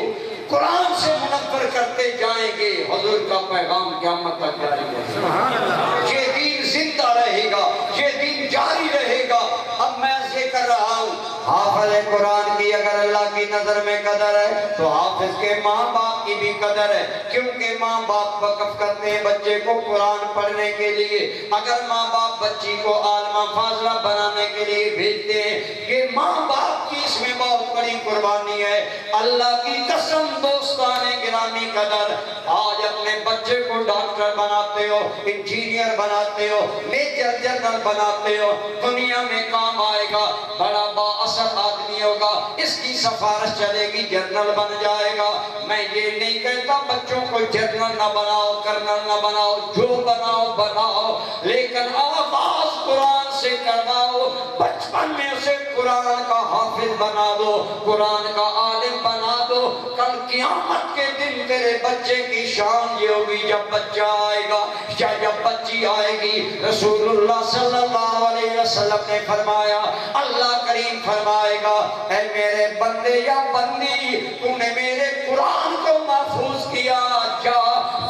قرآن سے منور کرتے جائیں گے، حضور کا پیغام قیامت تک جاری رہے گا، یہ دین زندہ رہے گا، یہ دین جاری رہے گا۔ اب میں ذکر رہا ہوں، حافظ قرآن کی اگر اللہ کی نظر میں قدر ہے تو حافظ کے ماں باپ کی بھی قدر ہے، کیونکہ ماں باپ وقف کرتے ہیں بچے کو قرآن پڑھنے کے لیے۔ اگر ماں باپ بچی کو عالمہ فاضلہ بنانے کے لیے بھیجتے ہیں، یہ ماں باپ کی اس میں بہت بڑی قربانی ہے۔ اللہ کی قسم دوستان گرامی قدر، آج اپنے بچے کو ڈاکٹر بناتے ہو، انجینئر بناتے ہو، میجر جنرل بناتے ہو، دنیا میں کام آئے گا، بڑا با اثر آدمی ہوگا، اس کی سفارش چلے گی، جنرل بن جائے گا۔ میں یہ نہیں کہتا بچوں کو جنرل نہ بناؤ، کرنل نہ بناؤ، جو بناؤ بناؤ، لیکن آغاز قرآن سے کرواؤ، بچپن میں اسے قرآن کا حافظ بنا دو، قرآن کا عالم بنا دو۔ کل قیامت کے دن تیرے بچے کی شان یہ ہوگی جب بچہ آئے گا یا جب بچی آئے گی۔ رسول اللہ صلی اللہ علیہ وسلم نے فرمایا، اللہ کریم فرمائے گا، اے میرے بندے یا بندی، تو نے میرے قرآن کو محفوظ کیا، جا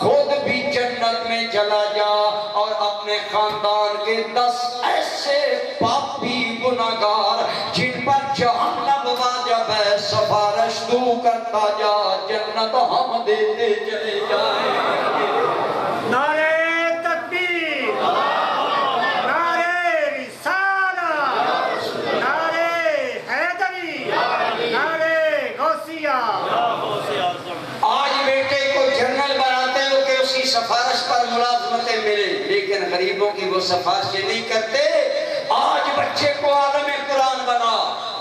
خود بھی جنت میں چلا جا اور اپنے خاندان کے 10 ایسے پاپی گناہگار جن پر جہنم واجب ہے سفارش تو کرتا جا، جنت ہم دیتے چلے جائیں۔ نعرہ تکبیر، نعرہ رسالت، نعرہ حیدری، نعرہ غوثیہ۔ آج بیٹے کو جنرل بناتے ہو کہ اس کی سفارش پر ملازمتیں ملے، لیکن غریبوں کی وہ سفارشیں نہیں کرتے۔ آج بچے کو عالم قرآن بنا،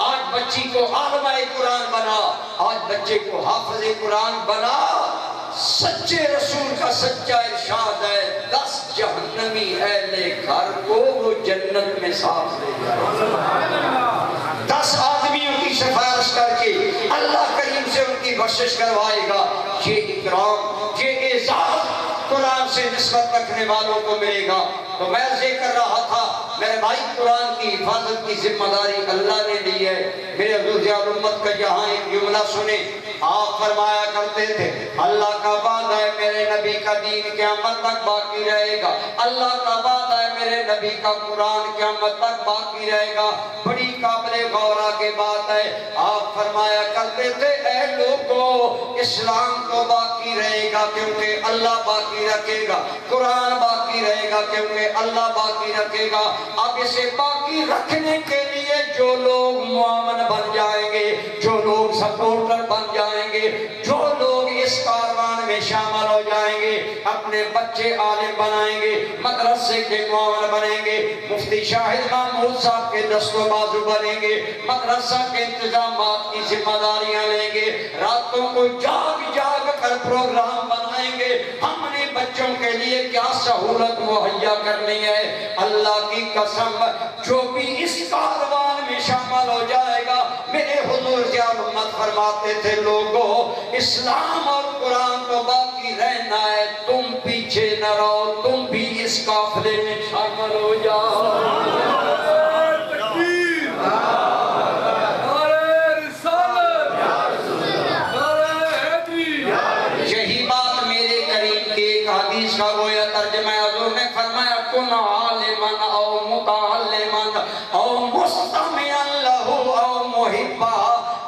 آج بچی کو عالمہ قرآن بنا، آج بچے کو حافظ قرآن بنا۔ سچے رسول کا سچا ارشاد ہے، 10 جہنمی اہل گھر کو وہ جنت میں ساتھ لے جائے۔ 10 آدمیوں کی سفارش کر کے اللہ کریم سے ان کی بخشش کروائے گا۔ یہ اکرام، یہ اعزاز قرآن سے نسبت رکھنے والوں کو ملے گا۔ تو میں ذکر رہا تھا، میرے بھائی قرآن کی حفاظت کی ذمہ داری اللہ نے لی ہے۔ میرے حضور زیاد امت کا یہاں ایک جملہ سنیں، آپ فرمایا کرتے تھے، اللہ کا وعدہ ہے میرے نبی کا دین قیامت تک باقی رہے گا، اللہ کا وعدہ ہے میرے نبی کا قرآن قیامت تک باقی رہے گا۔ بڑی قابل غور کی بات ہے، آپ فرمایا کرتے تھے، اے لوگو اسلام تو باقی رہے گا کیونکہ اللہ باقی رکھے گا، قرآن باقی رہے گا کیونکہ اللہ باقی رکھے گا۔ اب اسے باقی رکھنے کے لیے جو لوگ معاون بن جائیں گے، جو لوگ سپورٹر بن جائیں گے، جو لوگ اس کاروان میں شامل ہو جائیں گے، اپنے بچے عالم بنائیں گے، مدرسے کے معاون بنیں گے، مفتی شاہد محمود صاحب کے دست و بازو بنیں گے، مدرسہ کے انتظامات کی ذمہ داریاں لیں گے، راتوں کو جاگ جاگ کر پروگرام بنائیں گے، ہم نے بچوں کے لیے کیا سہولت مہیا کرنی ہے۔ اللہ کی قسم، جو بھی اس کاروان میں شامل ہو جائے گا، میرے حضور زیاد امت فرماتے تھے، لوگوں اسلام اور قرآن کو باقی رہنا ہے، تم پیچھے نہ رہو، تم بھی اس قافلے میں شامل ہو جاؤ۔ یہی بات میرے کریم کے ایک حدیث کا گویا ترجمہ ہے، حضور نے فرمایا، کن عالمن او متعلمن او مستمعن لہو او محبا،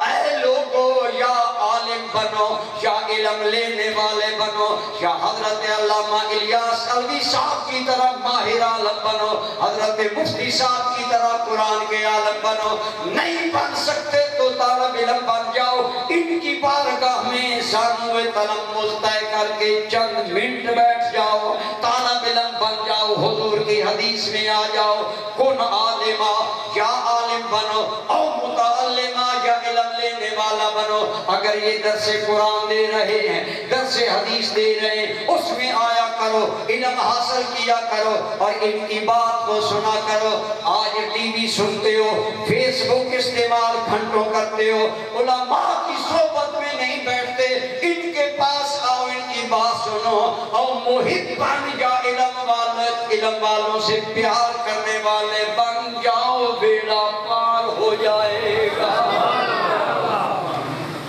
اے لوگو یا عالم بنو، یا علم لینے والے بنو، یا حضرت علامہ الیاس الوی صاحب کی طرح ماہر عالم بنو، حضرت مفتی صاحب کی طرح قرآن کے عالم بنو۔ نہیں بن سکتے تو طالب علم بن جاؤ، ان کی بارگاہ میں ثانوِ تلمذ طے کر کے چند منٹ بیٹھ جاؤ، طالب علم بن جاؤ، حضور کی حدیث میں آ جاؤ، کن عالمہ یا عالم بنو، او متعلمہ یا علم لینے والا بنو۔ اگر یہ درس قرآن دے رہے ہیں، درس حدیث دے رہے ہیں، اس میں آیا کرو، علم حاصل کیا کرو اور ان کی بات کو سنا کرو۔ آج ٹی وی سنتے ہو، فیس بک استعمال گھنٹوں کرتے ہو، علماء کی صحبت میں نہیں بیٹھتے، ان کے پاس آؤ، ان کی بات سنو۔ سنو اور محبن یا علم والوں سے پیار کرنے والے بن جاؤ، بیڑا پار ہو جائے گا۔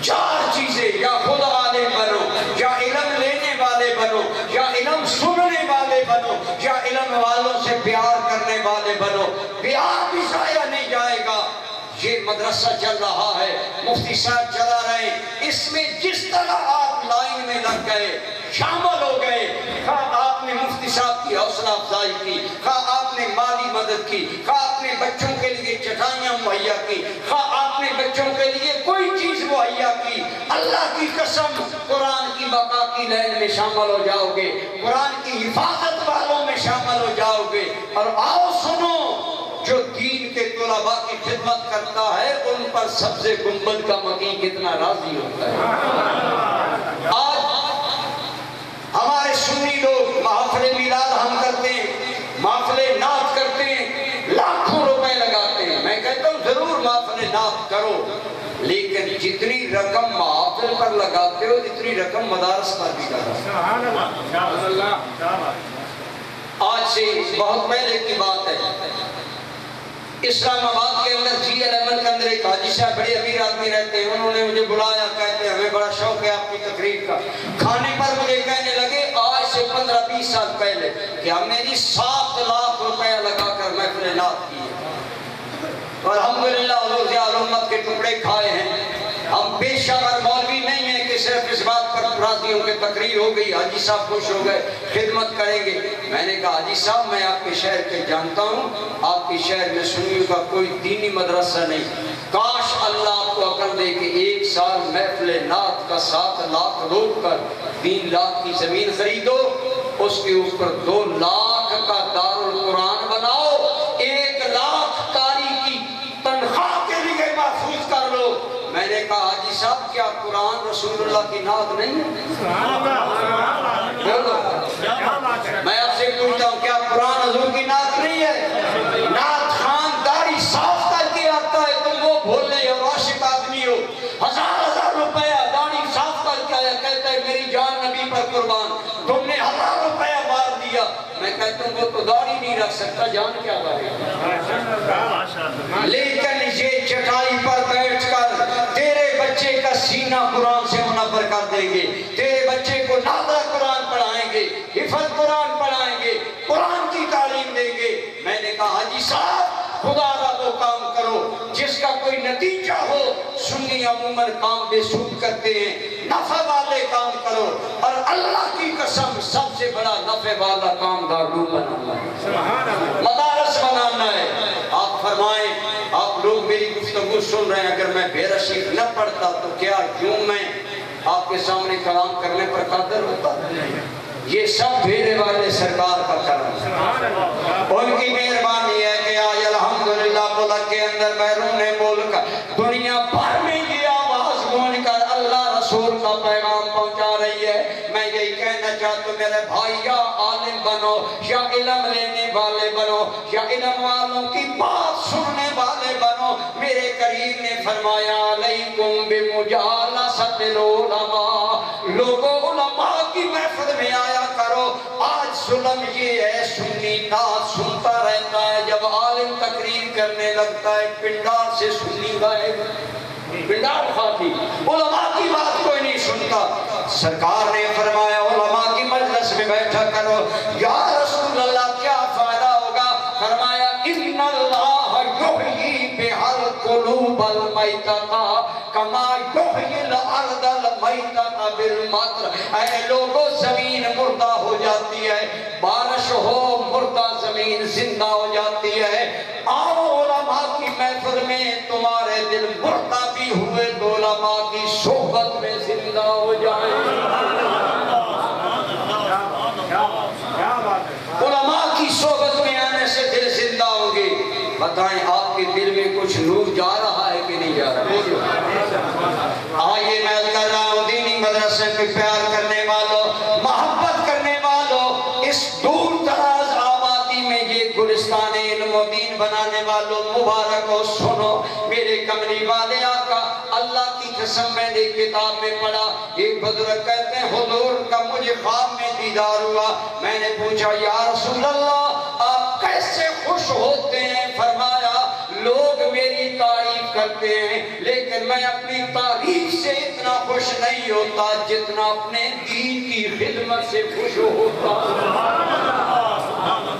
چار چیزیں، یا خود عالم بنو، یا علم لینے والے بنو، یا علم سننے والے بنو، یا علم والوں سے پیار کرنے والے بنو۔ پیار بھی ضائع نہیں جائے گا۔ یہ مدرسہ چل رہا ہے، مفتی صاحب چلا رہے ہیں، اس میں جس طرح آپ لائن میں لگ گئے، شامل ہو گئے، خواہ آپ نے مفتی صاحب کی حوصلہ افزائی کی، خواہ آپ نے مالی مدد کی، خواہ آپ نے بچوں کے لیے چٹائیاں مہیا کی، خواہ آپ نے بچوں کے لیے کوئی چیز مہیا کی، اللہ کی قسم قرآن کی بقا کی لائن میں شامل ہو جاؤ گے، قرآن کی حفاظت والوں میں شامل ہو جاؤ گے۔ اور آؤ سنو، جو دین کے طلباء کی خدمت کرتا ہے ان پر سبز گنبد کا مکی کتنا راضی ہوتا ہے۔ آج ہمارے سنی لوگ محفل میلاد ہم کرتے ہیں، محفل نعت کرتے ہیں، لاکھوں روپے لگاتے ہیں۔ میں کہتا ہوں ضرور محفل نعت کرو، لیکن جتنی رقم محفل پر لگاتے ہو اتنی رقم مدارس پر بھی لگاتے ہو۔ آج سے بہت پہلے کی بات ہے، اسلام آباد کے اندر جی الیون کے اندر ایک حاجی صاحب بڑے امیر آدمی رہتے ہیں، انہوں نے مجھے بلایا، کہتے ہیں ہمیں بڑا شوق ہے آپ کی تقریر کا۔ کھانے پر مجھے کہنے لگے آج سے 15-20 سال پہلے کہ ہم نے جی 7 لاکھ روپے لگا کر محفل نعت کی ہے، اور الحمدللہ حضور ضیاء الامت کے ٹکڑے کھائے ہیں۔ ہم پیشہ ور مولوی نہیں ہیں کہ صرف اس بات پر راضی ہوں کہ تقریر ہو گئی، حاجی صاحب خوش ہو گئے، خدمت کریں گے۔ میں نے کہا حاجی صاحب میں آپ کے شہر کے جانتا ہوں، آپ کے شہر میں سنیوں کا کوئی دینی مدرسہ نہیں، کاش اللہ آپ کو عقل دے کہ 1 سال محفل نعت کا 7 لاکھ روک کر 3 لاکھ کی زمین خریدو، اس کے اوپر 2 لاکھ کا دارالقرآن بناؤ، 1 لاکھ قاری کی تنخواہ کے لیے محفوظ کر لو۔ میں نے کہا حاجی صاحب کیا قرآن رسول اللہ کی نعت نہیں ہے؟ میں آپ سے پوچھتا ہوں کیا قرآن حضور کی نعت نہیں ہے؟ نعت خان داڑھی صاف کر کے آتا ہے، تم وہ بھولے اور عاشق آدمی ہو، 1000 روپیہ داڑھی صاف کر کے آیا، کہتا ہے میری جان نبی پر قربان، تم نے 1000 روپیہ مار دیا۔ میں کہتا ہوں وہ تو داڑھی نہیں رکھ سکتا، جان کیا بارے گا؟ لیکن یہ چٹائی پر بیٹھ کر تیرے بچے کا سینہ قرآن سے منور کر دیں گے، تیرے بچے کو نادرہ قرآن پڑھائیں گے، حفظ قرآن پڑھائیں گے، قرآن کی تعلیم دیں گے۔ میں نے کہا حاجی صاحب خدا را وہ کام کرو جس کا کوئی نتیجہ ہو۔ سنی عموماً کام بے سود کرتے ہیں، نفع والے کام کرو، اور اللہ کی قسم سب سے بڑا نفع والا کام دارالعلوم بنانا ہے، مدارس بنانا ہے۔ آپ فرمائیں، آپ لوگ میری گفتگو سن رہے ہیں، اگر میں بے رشید نہ پڑھتا تو کیا یوں میں آپ کے سامنے کلام کرنے پر قادر ہوتا؟ یہ سب بھیڑے والے سرکار کا کرم، ان کی مہربانی ہے کہ آج الحمدللہ ملک کے اندر بیرون ملک دنیا بھر میں یہ آواز گونج کر اللہ رسول کا پیغام پہنچا رہی ہے۔ میں یہی کہنا چاہتا ہوں میرے بھائی، یا عالم بنو، یا علم لینے والے بنو، یا علم والوں کی بات سننے والے بنو۔ میرے کریم نے فرمایا علیکم بمجالست العلماء، لوگوں علماء کی محفل میں آیا کرو۔ آج ظلم یہ ہے، سنی نعت سنتا رہتا ہے، جب عالم تقریر کرنے لگتا ہے پنڈال سے سنی غائب، پنڈال خالی، علماء کی بات کوئی نہیں سنتا۔ سرکار نے فرمایا علماء کی مجلس میں بیٹھا کرو۔ یا رسول اللہ کیا فائدہ ہوگا؟ فرمایا ان اللہ یحیی بہل قلوب المیتۃ کما یحیی الارض المیتۃ بالمطر۔ اے لوگوں زمین مردہ ہو جاتی ہے، بارش ہو مردہ زمین زندہ ہو جاتی ہے۔ آؤ علماء کی محفل میں، تمہارے دل مردہ بھی ہوئے تو علماء کی صحبت میں زندہ ہو جائیں۔ علماء کی صحبت میں آنے سے دل زندہ ہوں گے۔ بتائیں آپ کے دل میں کچھ نور جا رہا ہے کہ نہیں جا رہا؟ آئیے میں کر رہا ہوں دینی مدرسے پہ پیار کرنے والوں، محبت کرنے والوں، اس دور دراز آبادی میں یہ گلستان علم و دین بنانے والوں، مبارک ہو، سنو میرے کملی والے آقا اللہ کی قسم میں نے کتاب میں پڑھا، ایک بزرگ کہتے ہیں حضور کا مجھے خواب میں دیدار ہوا، میں نے پوچھا یا رسول اللہ آپ کیسے خوش ہوتے ہیں؟ فرمایا لوگ میری تعریف کرتے ہیں لیکن میں اپنی تعریف سے اتنا خوش نہیں ہوتا جتنا اپنے دین کی خدمت سے خوش ہوتا۔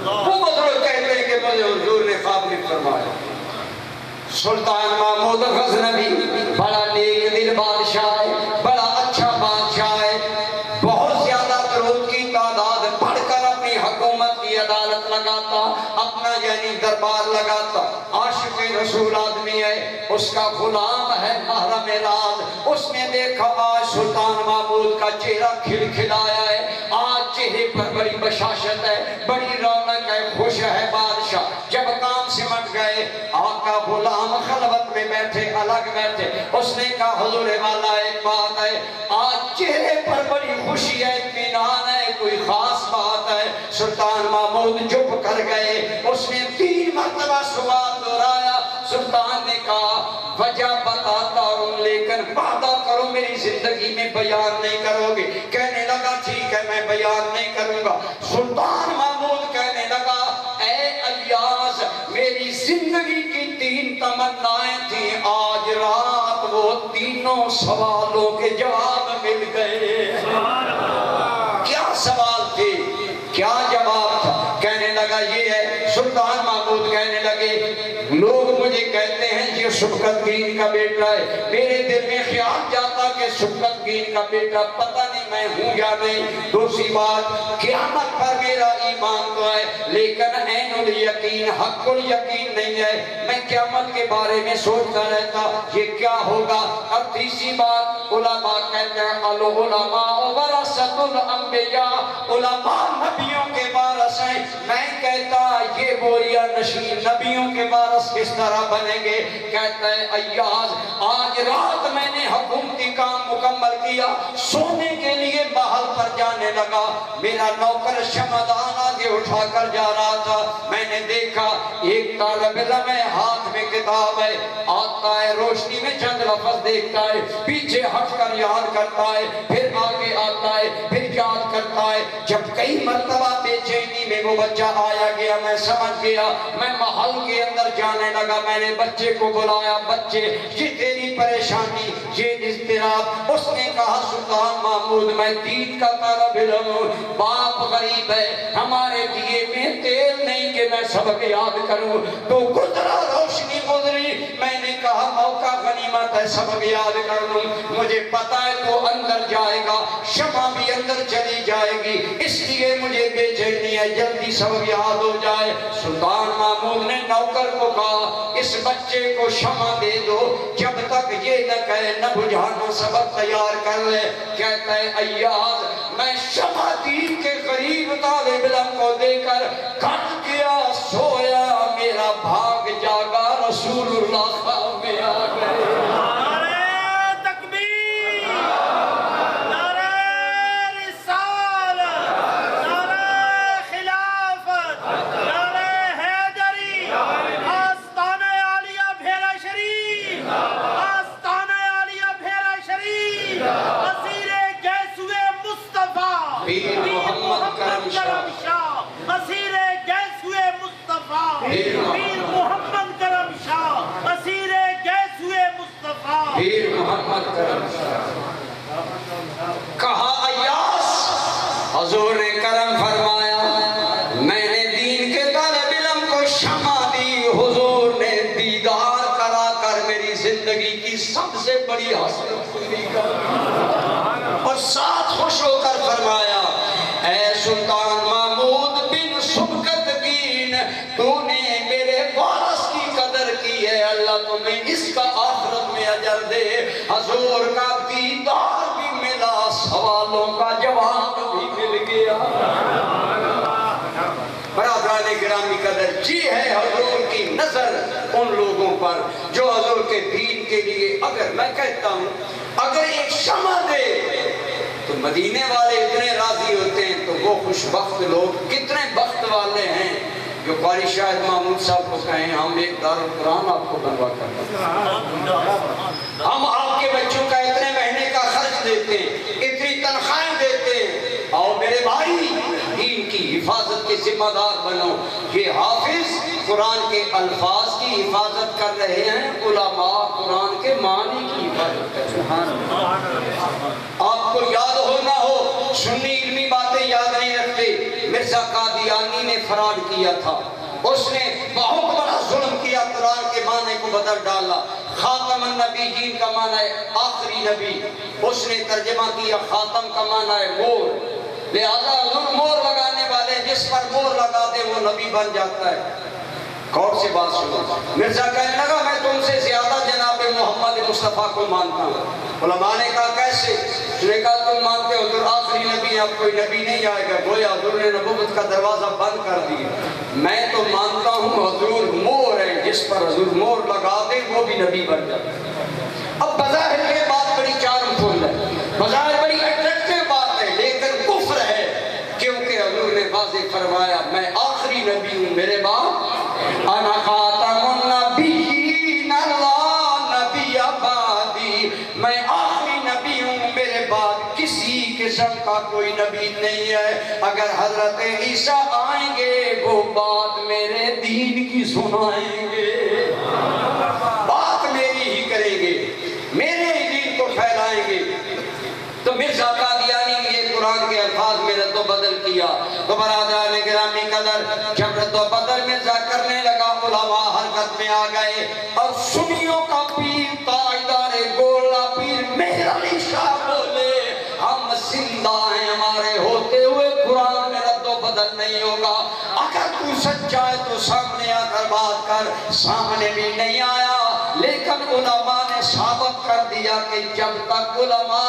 وہ بزرگ کہتے ہیں کہ مجھے حضور نے خواب میں فرمایا سلطان محمود غزنوی بڑا نیک دل بادشاہ ہے، بڑا اچھا بادشاہ ہے، بہت زیادہ درود کی تعداد پڑھ کر اپنی حکومت کی عدالت لگاتا، اپنا یعنی دربار لگاتا، عاشق رسول آدمی ہے، اس کا غلام ہے محرم راز، اس نے دیکھا آج سلطان محمود کا چہرہ کھل کھلایا ہے، آج چہرے پر بڑی بشاشت ہے، بڑی رونق ہے، خوش ہے بادشاہ۔ جب کام سمٹ گئے آقا غلام خلوت میں بیٹھے الگ بیٹھے، اس نے کہا حضور والا ایک بات ہے، آج چہرے پر بڑی خوشی ہے، اطمینان ہے، کوئی خاص بات ہے؟ سلطان محمود چپ کر گئے، اس نے 3 مرتبہ سوال دہرایا، سلطان نے کہا وجہ بتاتا ہوں لیکن وعدہ کرو میری زندگی میں بیان نہیں کرو گے۔ کہنے لگا ٹھیک ہے میں بیان نہیں کروں گا۔ سلطان محمود کہنے لگا اے الیاس میری زندگی کی 3 تمنائیں تھیں، آج رات وہ تینوں سوالوں کے جواب مل گئے۔ کیا سوال تھے؟ کیا جواب تھا؟ کہنے لگا یہ ہے، سلطان محمود کہنے لگے لوگ مجھے کہتے ہیں یہ سبکتگین کا بیٹا ہے، میرے دل میں خیال جاتا کہ سبکتگین کا بیٹا پتہ نہیں میں ہوں یا نہیں۔ دوسری بات قیامت پر میرا ایمان تو ہے لیکن عین الیقین حق الیقین نہیں ہے، میں قیامت کے بارے میں سوچتا رہتا یہ کیا ہوگا۔ اور تیسری بات علماء کہتے ہیں العلماء ورثۃ الانبیاء، علماء نبیوں کے وارث ہیں، میں کہتا یہ بوریا نشین نبیوں کے وارث کس طرح بنیں گے؟ کہتا ہے ایاز آج رات میں نے حکومتی کام مکمل کیا، سونے کے لیے محل پر جانے لگا، میرا نوکر شمعدان آگے اٹھا کر جا رہا تھا، میں نے دیکھا ایک طالب علم ہے ہاتھ میں کتاب ہے، آتا ہے روشنی میں چند لفظ دیکھتا ہے، پیچھے ہٹ کر یاد کرتا ہے، پھر آگے آتا ہے، پھر یاد کرتا ہے، جب کئی مرتبہ بے چینی میں وہ بچہ آیا گیا میں سمجھ گیا، میں محل کے اندر جانے لگا، میں نے بچے کو بلایا، بچے یہ تیری پریشانی یہ اضطراب؟ اس نے کہا سلطان محمود میں دین کا طالب علم ہوں، باپ غریب ہے، ہمارے دیے میں تیل نہیں کہ میں سبق یاد کروں، تو گزرا روشنی گزری، میں نے کہا موقع غنیمت ہے سبق یاد کر لوں، مجھے پتا ہے تو اندر جائے گا، شمع بھی اندر چلی جائے گی، اس لیے مجھے بے چینی ہے جلدی سبق یاد ہو جائے۔ سلطان محمود نے نوکر کو کہا اس بچے کو شمع دے دو، جب تک یہ نہ کہے نہ بجھانا سبق تیار کر لے۔ کہتا ہے ایاز میں شمع دین کے قریب طالب علم کو دے کر کٹ گیا، سویا، میرا بھاگ جاگا، رسول اللہ خواب میں آ گئے۔ کہا ایاس حضور نے کرم فرمایا میں نے دین کے طالب علم کو شمع دی، حضور نے دیدار کرا کر میری زندگی کی سب سے بڑی حسرت پوری کر اور ساتھ خوش ہو کر فرمایا اے سلطان محمود بن سبکتگین تو نے میرے وارث کی قدر کی ہے، اللہ تمہیں اس کا آخرت میں اجر دے۔ حضور کا دیدار بھی ملا، سوالوں کا جواب بھی مل گیا۔ برادران گرامی قدر جی ہے حضور کی نظر ان لوگوں پر جو حضور کے دین کے لیے، اگر میں کہتا ہوں اگر ایک شمع دے تو مدینے والے اتنے راضی ہوتے ہیں، تو وہ خوش بخت لوگ کتنے بخت والے ہیں جو قاری شاہد محمود صاحب کو کہیں ہم ایک دارالقرآن آپ کو بنوا کر ہم آپ کے بچوں کا بھائی دین کی حفاظت کے ذمہ دار بنو. یہ حافظ قرآن کے الفاظ کی حفاظت کر رہے ہیں، علماء قرآن کے معنی کی حفاظت کر رہے ہیں. آپ کو یاد ہو نہ ہو، سنی علمی باتیں یاد نہیں رکھتے. مرزا قادیانی نے فراڈ کیا تھا، اس نے بہت بڑا ظلم کیا، قرآن کے معنی کو بدل ڈالا. خاتم النبیین کا معنی ہے آخری نبی، اس نے ترجمہ کیا خاتم کا معنی ہے مور. لہذا حضور مور لگانے والے، جس پر مور لگا دے وہ نبی بن جاتا ہے. غور سے بات سنو. مرزا کہنے لگا میں تم سے زیادہ جناب محمد مصطفیٰ کو مانتا ہوں. علماء نے کہا کیسے؟ اس نے کہا تم مانتے ہو حضور آخری نبی، اب کوئی نبی نہیں آئے گا. گویا حضور نے نبوت کا دروازہ بند کر دیا. میں تو مانتا ہوں حضور مور ہے، جس پر حضور مور لگا دے وہ بھی نبی بن جاتا ہے. اب بظاہر یہ بات بڑی چارم فل ہے، بظاہر بڑی اٹریکٹیو بات ہے، لیکن کفر ہے، کیونکہ حضور نے واضح فرمایا میں آخری نبی ہوں، میرے بعد انا خاتم النبیین لا نبی بعدی، میں آخری نبی ہوں، میرے بعد کسی قسم کا کوئی نبی نہیں ہے. اگر حضرت عیسیٰ آئیں گے وہ بات میرے دین کی سنائیں گے، بات میری ہی کریں گے، میرے ہی دین کو پھیلائیں گے. تو مرزا قادیانی نے یہ قرآن کے الفاظ میں رد و بدل کیا. تو برادران گرامی قدر جب رد و بدل مرزا کرنے لگا، علماء حرکت میں آ گئے اور سنیوں کا پیر تاجدار گولہ پیر مہر علی شاہ بولے ہم زندہ ہیں، ہمارے ہوتے ہوئے قرآن میں رد و بدل نہیں ہوگا. اگر تو سچا ہے تو سامنے آ کر بات کر. سامنے بھی نہیں آیا، لیکن علماء نے ثابت کر دیا کہ جب تک علماء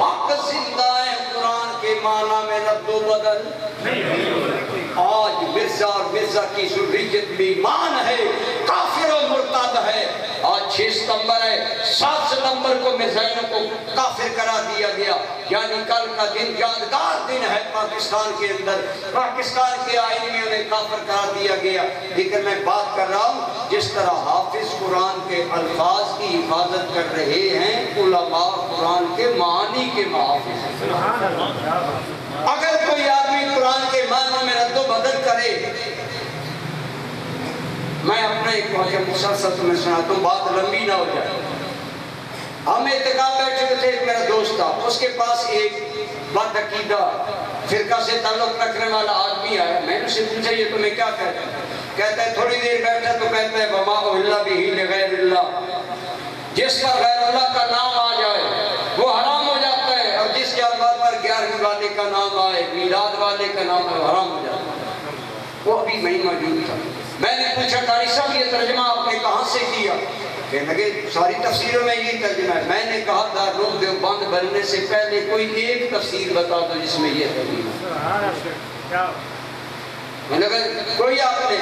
حق زندہ ہیں قرآن کے معنی میں رد و بدل نہیں ہوگا. آج مرزا اور مرزا کی ذریت میں ایمان ہے، کافر و مرتد ہے. آج 6 ستمبر ہے، 7 ستمبر کو مرزائیوں کو کافر قرار دیا گیا، یعنی کل کا دن یادگار دن ہے پاکستان کے اندر. پاکستان کے آئین میں انہیں کافر قرار دیا گیا. لیکن میں بات کر رہا ہوں جس طرح حافظ قرآن کے الفاظ کی حفاظت کر رہے ہیں، علماء قرآن کے معانی کے محافظ ہیں. اگر کوئی آدمی قرآن کے معنی میں رد و بدل کرے، میں اپنا ایک واقعہ مسلسل تمہیں سناتا ہوں، بات لمبی نہ ہو جائے. ہم اعتکاف بیٹھے ہوئے تھے، ایک میرا دوست تھا، اس کے پاس ایک بد عقیدہ فرقہ سے تعلق رکھنے والا آدمی آیا. میں نے اسے پوچھا یہ تمہیں کیا کہتا ہے؟ کہتا ہے تھوڑی دیر بیٹھا تو کہتا ہے وما اہل بہ لغیر اللہ، جس پر غیر اللہ کا نام آ جائے وہ حرام ہو جاتا ہے، اور جس جانور پر 11ویں والے کا نام آئے، میلاد والے کا نام آئے، حرام ہو جاتا ہے. وہ ابھی وہیں موجود تھا. میں نے پوچھا قاری صاحب یہ ترجمہ آپ نے کہاں سے کیا؟ کہنے لگے ساری تفسیروں میں یہ ترجمہ ہے. میں نے کہا دارالعلوم دیوبند بننے سے پہلے کوئی ایک تفسیر بتا دو جس میں یہ ترجمہ ہے. میں نے کہا کوئی آپ نے،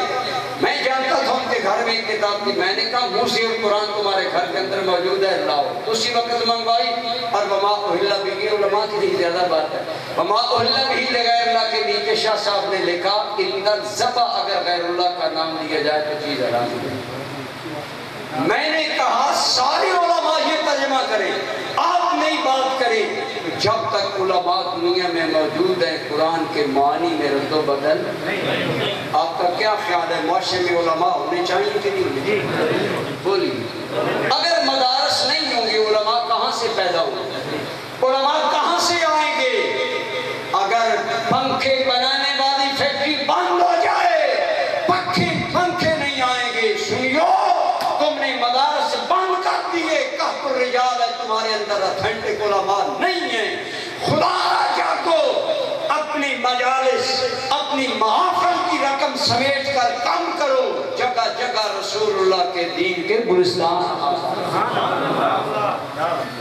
میں جانتا تھا ان کے گھر میں ایک کتاب تھی. میں نے کہا موسی اور قرآن تمہارے گھر کے اندر موجود ہے، لاؤ. اسی وقت منگوائی. اور وما اہل بہ، علماء کی لیے زیادہ بات ہے، وما اہل بہ لغیر اللہ کے نیچے شاہ صاحب نے لکھا ان الذبح، اگر غیر اللہ کا نام لیا جائے تو چیز حرام ہے. میں نے کہا سارے علماء یہ ترجمہ کریں، آپ نہیں بات کریں. جب تک علماء دنیا میں موجود ہیں قرآن کے معنی میں رد و بدل. آپ کا کیا خیال ہے معاشرے میں علماء ہونے چاہیے کہ نہیں ہونے چاہیے؟ بولیے. اگر مدارس نہیں ہوں گے علماء کہاں سے پیدا ہوں گے؟ علماء کہاں سے آئیں گے؟ اگر پنکھے بنانے والی فیکٹری بند ہو جائے پنکھے نہیں آئیں گے. سنیو، تم نے مدارس بند کر دیے، کہت الرجال ہے تمہارے اندر، اتھینٹک علماء نہیں ہیں. خدا راجہ کو اپنی مجالس، اپنی محافل کی رقم سمیٹ کر کم کرو. جگہ جگہ رسول اللہ کے دین کے گلستان.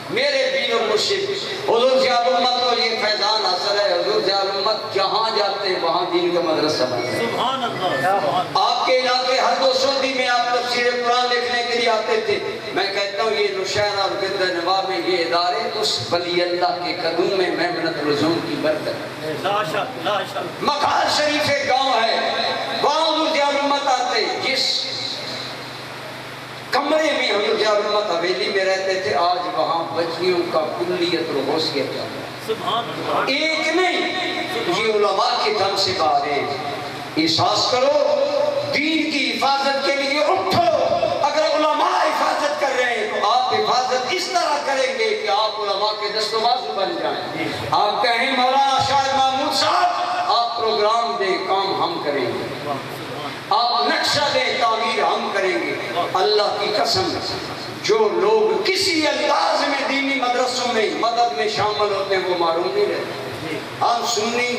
میرے پیر و مرشد حضور ضیاء الامت کو یہ فیضان حاصل ہے. حضور ضیاء الامت جہاں جاتے ہیں وہاں دین کا مدرسہ بناتے ہیں. آپ کے علاقے ہر 200 دن میں آپ تفسیر قرآن لکھنے کے لیے آتے تھے. میں کہتا ہوں یہ نوشہرہ اور گرد نواح میں یہ ادارے اس ولی اللہ کے قدوم میں محمد رسول کی برکت ہے. مکھال شریف ایک گاؤں ہے، وہاں حضور ضیاء الامت آتے. جس کمرے میں حضور ضیاء الامت حویلی میں رہتے تھے آج وہاں بچیوں کا کلیت اور غوثیت ہے. ایک نہیں یہ علماء کے دم سے باریں احساس کرو دین کی حفاظت کے لیے اٹھو اگر علماء حفاظت کر رہے ہیں تو آپ حفاظت اس طرح کریں گے کہ آپ علماء کے دست و بازو بن جائیں آپ کہیں مولانا شاہد محمود صاحب آپ پروگرام دیں کام ہم کریں گے آپ نقشہ دیں تعمیر ہم کریں گے اللہ کی قسم جو لوگ کسی انداز میں دینی مدرسوں میں مدد میں شامل ہوتے ہیں وہ معلوم نہیں رہتے ہم سنی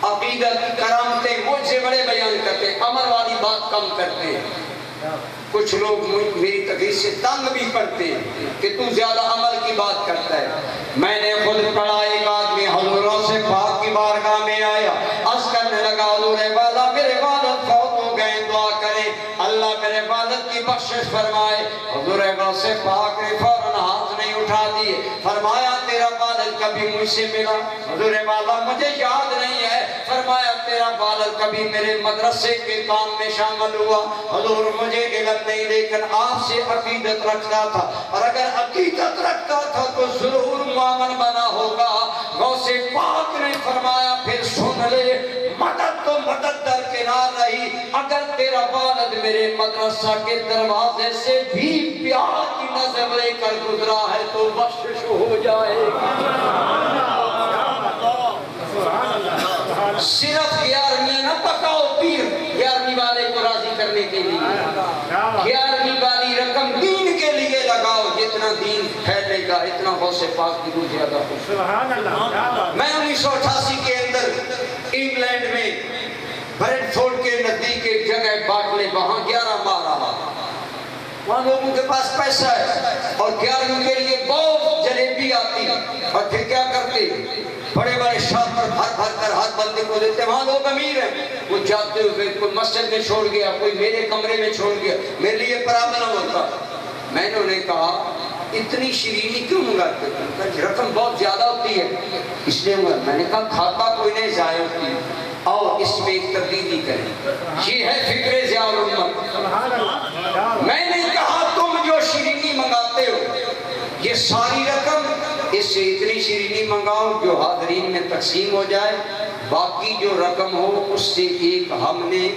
عقیدت کرامتیں مجھ سے بڑے بیان کرتے ہیں عمل والی بات کم کرتے ہیں کچھ لوگ میری تقریر سے تنگ بھی پڑتے ہیں کہ تو زیادہ عمل کی بات کرتا ہے میں نے خود پڑھا ایک آدمی حضوروں سے پاک کی بارگاہ میں آیا عرض کرنے لگا حضور والا میرے والد فوت ہو گئے دعا کریں اللہ میرے والد کی بخشش فرمائے حضور سے پاک نے فوراً ہاتھ نہیں اٹھا دیے فرمایا تیرا والد کبھی مجھ سے ملا حضور والا مجھے یاد نہیں ہے فرمایا تیرا والد کبھی میرے مدرسے کے کام میں شامل ہوا حضور مجھے علم نہیں لیکن آپ سے عقیدت رکھتا تھا اور اگر عقیدت رکھتا تھا تو ضرور مومن بنا ہوگا غوث پاک نے فرمایا پھر سن لے مدد تو مدد درکنار رہی اگر تیرا والد میرے مدرسہ کے دروازے سے بھی پیار کی نظر لے کر گزرا ہے تو بخشش ہو جائے صرف 11ویں نہ پکاؤ پیر 11ویں والے کو راضی کرنے کے لیے 11ویں والی رقم دین کے لیے لگاؤ جتنا دین پھیلے گا اتنا غوث پاک کی روح زیادہ خوش میں 1988 کے اندر انگلینڈ میں بریڈ فورڈ کے نزدیک ایک جگہ باٹلے وہاں 11 ماہ رہا وہاں لوگوں کے پاس پیسہ ہے اور 11ویں کے لیے بہت جلیبی آتی اور پھر کیا کرتے بڑے بڑے شاپ پر بھر کر ہاتھ بندے کو دیتے وہاں لوگ امیر ہیں وہ جاتے ہوئے کوئی مسجد میں چھوڑ گیا کوئی میرے کمرے میں چھوڑ گیا میرے لیے پرابلم ہوتا میں نے انہیں کہا اتنی شیرینی کیوں منگاتے رقم بہت زیادہ ہوتی ہے اس لیے میں نے کہا کھاتا کوئی نہیں ضائع ہوتی اور اس میں ایک تبدیلی کریں یہ ہے فکر ضیاء الامت میں نے کہا تم جو شیرینی منگاتے ہو یہ ساری رقم اس سے اتنی شیرینی منگاؤ جو حاضرین میں تقسیم ہو جائے باقی جو رقم ہو اس سے ایک ہم نے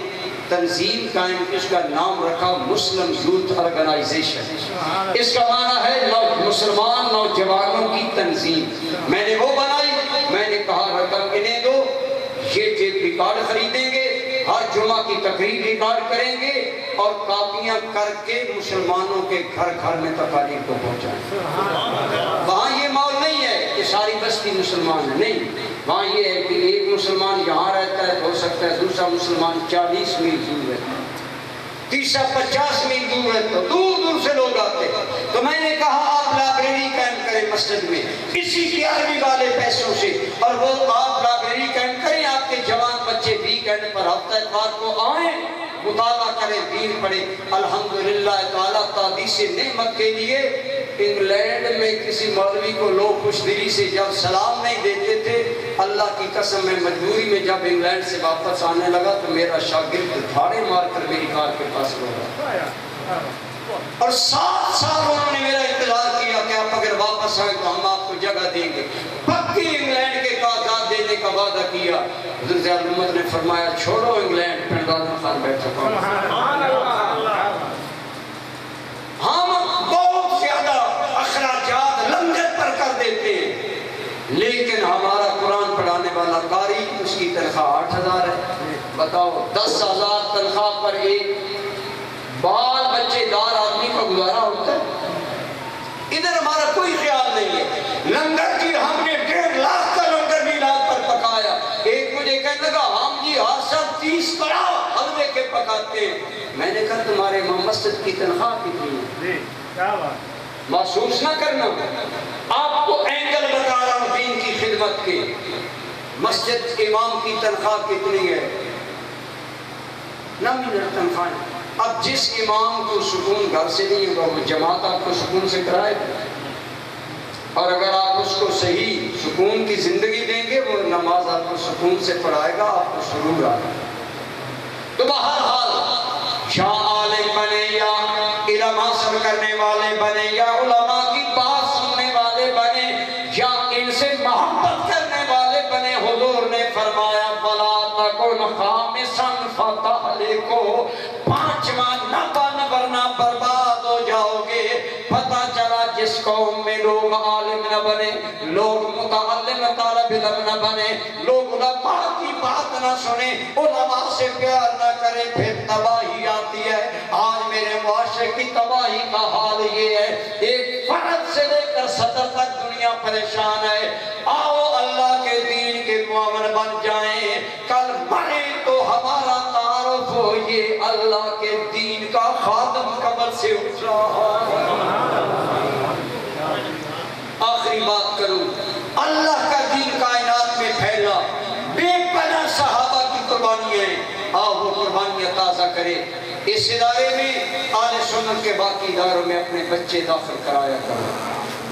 تنظیم قائم کی اس کا نام رکھا مسلم یوتھ آرگنائزیشن اس کا معنی ہے مسلمان نوجوانوں کی تنظیم میں نے وہ بنائی میں نے کہا رقم انہیں دو یہ ٹیپ ریکارڈ خریدیں گے ہر جمعہ کی تقریر ریکارڈ کریں گے اور کاپیاں کر کے مسلمانوں کے گھر گھر میں تقاریر کو پہنچائیں وہاں یہ ماحول نہیں ہے کہ ساری بستی مسلمان ہے نہیں وہاں یہ ہے کہ ایک مسلمان یہاں رہتا ہے ہو سکتا ہے دوسرا مسلمان 40 میل دور رہتا ہے تیسرا 50 میل دور رہتا ہے دور دور سے لوگ آتے ہیں تو میں نے کہا آپ لائبریری قائم کریں مسجد میں اسی 11ویں والے پیسوں سے اور وہ آپ لائبریری قائم کریں آپ کے جوان بچے ویکینڈ پر ہفتہ اتوار کو آئیں مطالعہ کریں دین پڑھیں الحمدللہ تعالیٰ تحدیث نعمت کے لیے انگلینڈ میں کسی مولوی کو لوگ خوش دلی سے جب سلام نہیں دیتے تھے اللہ کی قسم میں مجبوری میں جب انگلینڈ سے واپس آنے لگا تو میرا شاگرد دھاڑے مار کر میری کار کے پاس رہا اور 7 سال انہوں نے میرا انتظار کیا کہ آپ اگر واپس آئیں تو ہم آپ کو جگہ دیں گے پکی انگلینڈ کے کاغذات دینے کا وعدہ کیا حضرت ضیاء الامت نے فرمایا چھوڑو انگلینڈ پنڈال خان بیٹھ سکو ہم بہت زیادہ اخراجات لنگر پر کر دیتے ہیں لیکن ہمارا قرآن پڑھانے والا قاری اس کی تنخواہ 8,000 ہے بتاؤ 10,000 تنخواہ پر ایک بال بچے دار آدمی کا گزارا ہوتا ہے ادھر ہمارا کوئی خیال نہیں ہے لنگر کی ہم نے 1.5 لاکھ کا لنگر میلاد پر پکایا ایک مجھے کہنے لگا ہم جی ہر سب 30 کڑا حلوے کے پکاتے ہیں میں نے کہا تمہارے امام مسجد کی تنخواہ کتنی ہے محسوس نہ کرنا آپ کو اینگل بتا رہا ہوں دین کی خدمت کے مسجد امام کی تنخواہ کتنی ہے نامینل تنخواہ اب جس امام کو سکون گھر سے نہیں ہوگا وہ جماعت آپ کو سکون سے کرائے اور اگر آپ اس کو صحیح سکون کی زندگی دیں گے وہ نماز آپ کو سکون سے پڑھائے گا آپ کو سرور آئے گا تو بہرحال شاہ عالم بنے یا علم حاصل کرنے والے بنے یا علماء کی بات سننے والے بنے یا ان سے محبت کرنے والے بنے حضور نے خامسا فتہلکو، پانچواں نہ بن ورنہ برباد ہو جاؤ گے۔ پتہ چلا جس قوم میں لوگ عالم نہ بنے، لوگ متعلم طالب علم نہ بنے، لوگ علماء کی بات نہ سنیں، علماء سے پیار نہ کریں، پھر تباہی آتی ہے۔ آج میرے معاشرے کی تباہی کا حال یہ ہے، ایک فرد سے لے کر صدر تک دنیا پریشان ہے۔ آؤ اللہ کے دین کے معاون بن جائیں، کل مرے تو ہمارا تعارف ہو یہ اللہ کے دین کا خادم قبر سے اٹھ رہا ہے۔ آخری بات کروں، اللہ کا دین کائنات میں پھیلا، بے پناہ صحابہ کی قربانیاں، آؤ وہ قربانیاں تازہ کرے۔ اس ادارے میں اہل سنت کے باقی اداروں میں اپنے بچے داخل کرایا کرو۔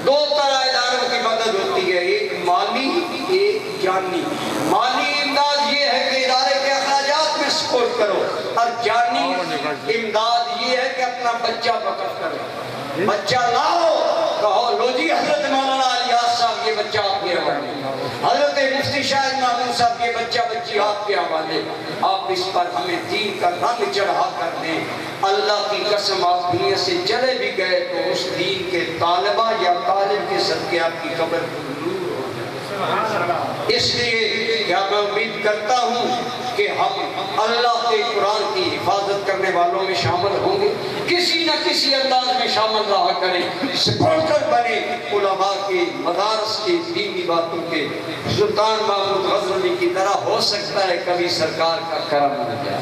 دو طرح اداروں کی مدد ہوتی ہے، ایک مالی، ایک جانی۔ مالی امداد یہ ہے کہ ادارے کے اخراجات میں سپورٹ کرو، اور جانی امداد یہ ہے کہ اپنا بچہ وقف کرو۔ بچہ لاؤ، کہو لو جی حضرت مولانا الیاس صاحب یہ بچہ آپ کے حوالے، حضرت مفتی شاہد محمود صاحب یہ بچہ بچی آپ کے حوالے، آپ اس پر ہمیں دین کا رنگ چڑھا کر دیں۔ اللہ کی قسم آپ دنیا سے چلے بھی گئے تو اس دین کے طالبہ یا طالب کے صدقے آپ کی قبر پر نور ہو جائے۔ اس لیے کیا میں امید کرتا ہوں کہ ہم اللہ کے قرآن کی حفاظت کرنے والوں میں شامل ہوں گے، کسی نہ کسی انداز میں شامل رہا کریں، سپورٹر بنے علماء کے، مدارس کے، دینی باتوں کے۔ سلطان محمود غزنوی کی طرح ہو سکتا ہے کبھی سرکار کا کرم ہو جائے،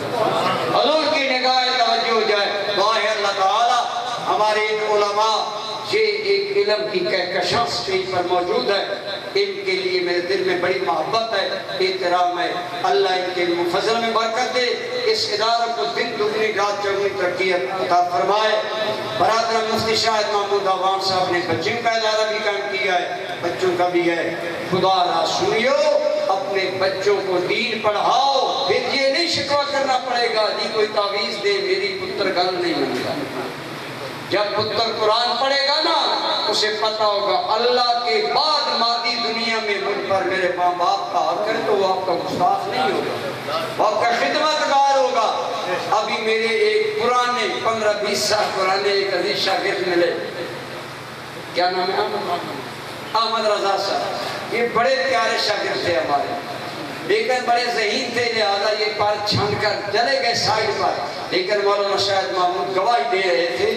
حضور کی نگاہ توجہ ہو جائے۔ دعا ہے اللہ تعالی ہمارے علماء یہ ایک علم کی کہکشاں اسٹیج پر موجود ہے، ان کے لیے میرے دل میں بڑی محبت ہے، احترام ہے۔ اللہ ان کے فضل میں برکت دے، اس ادارہ کو دن دگنی رات چوگنی ترقی عطا فرمائے۔ برادر مفتی شاہد محمود عوام صاحب نے بچوں کا ادارہ بھی قائم کیا ہے، بچوں کا بھی ہے۔ خدا را سنیو، اپنے بچوں کو دین پڑھاؤ، پھر یہ نہیں شکوہ کرنا پڑے گا جی کوئی تعویذ دے میری پتر گل نہیں منے گا۔ جب پتر قرآن پڑھے گا نا اسے پتا ہوگا اللہ کے بعد مادی دنیا میں مجھ پر میرے ماں باپ کا حق ہے تو وہ آپ کا گستاخ نہیں ہوگا، وہ آپ کا خدمتگار ہوگا۔ ابھی میرے ایک پرانے 15-20 سال پرانے ایک عزیز شاگرد ملے، کیا نام ہے؟ احمد رضا صاحب، یہ بڑے پیارے شاگرد تھے ہمارے، لیکن بڑے ذہین تھے، لہذا یہ پر چھن کر چلے گئے سائڈ پر، لیکن مولانا شاہد محمود گواہی دے رہے تھے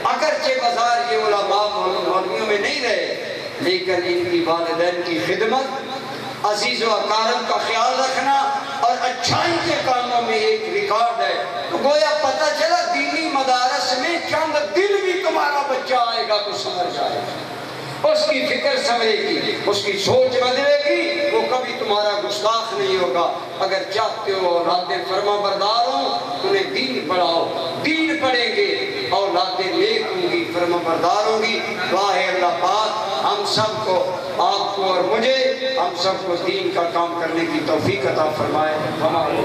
اگرچہ بازار یہ علماء مولویوں میں نہیں رہے، لیکن ان کی والدین کی خدمت، عزیز و اقارب کا خیال رکھنا اور اچھائی کے کاموں میں ایک ریکارڈ ہے۔ تو گویا پتہ چلا دینی مدارس میں چند دن بھی تمہارا بچہ آئے گا تو سمجھ جائے گا، اس کی فکر سمجھے گی، اس کی سوچ بدلے گی، وہ کبھی تمہارا گستاخ نہیں ہوگا۔ اگر چاہتے ہو اولادیں فرما بردار ہوں انہیں دین پڑھاؤ، دین پڑھیں گے اولادیں نیک ہوں گی، فرما بردار ہوں گی۔ دعا ہے اللہ پاک ہم سب کو، آپ کو اور مجھے، ہم سب کو دین کا کام کرنے کی توفیق عطا فرمائے۔ ہمارے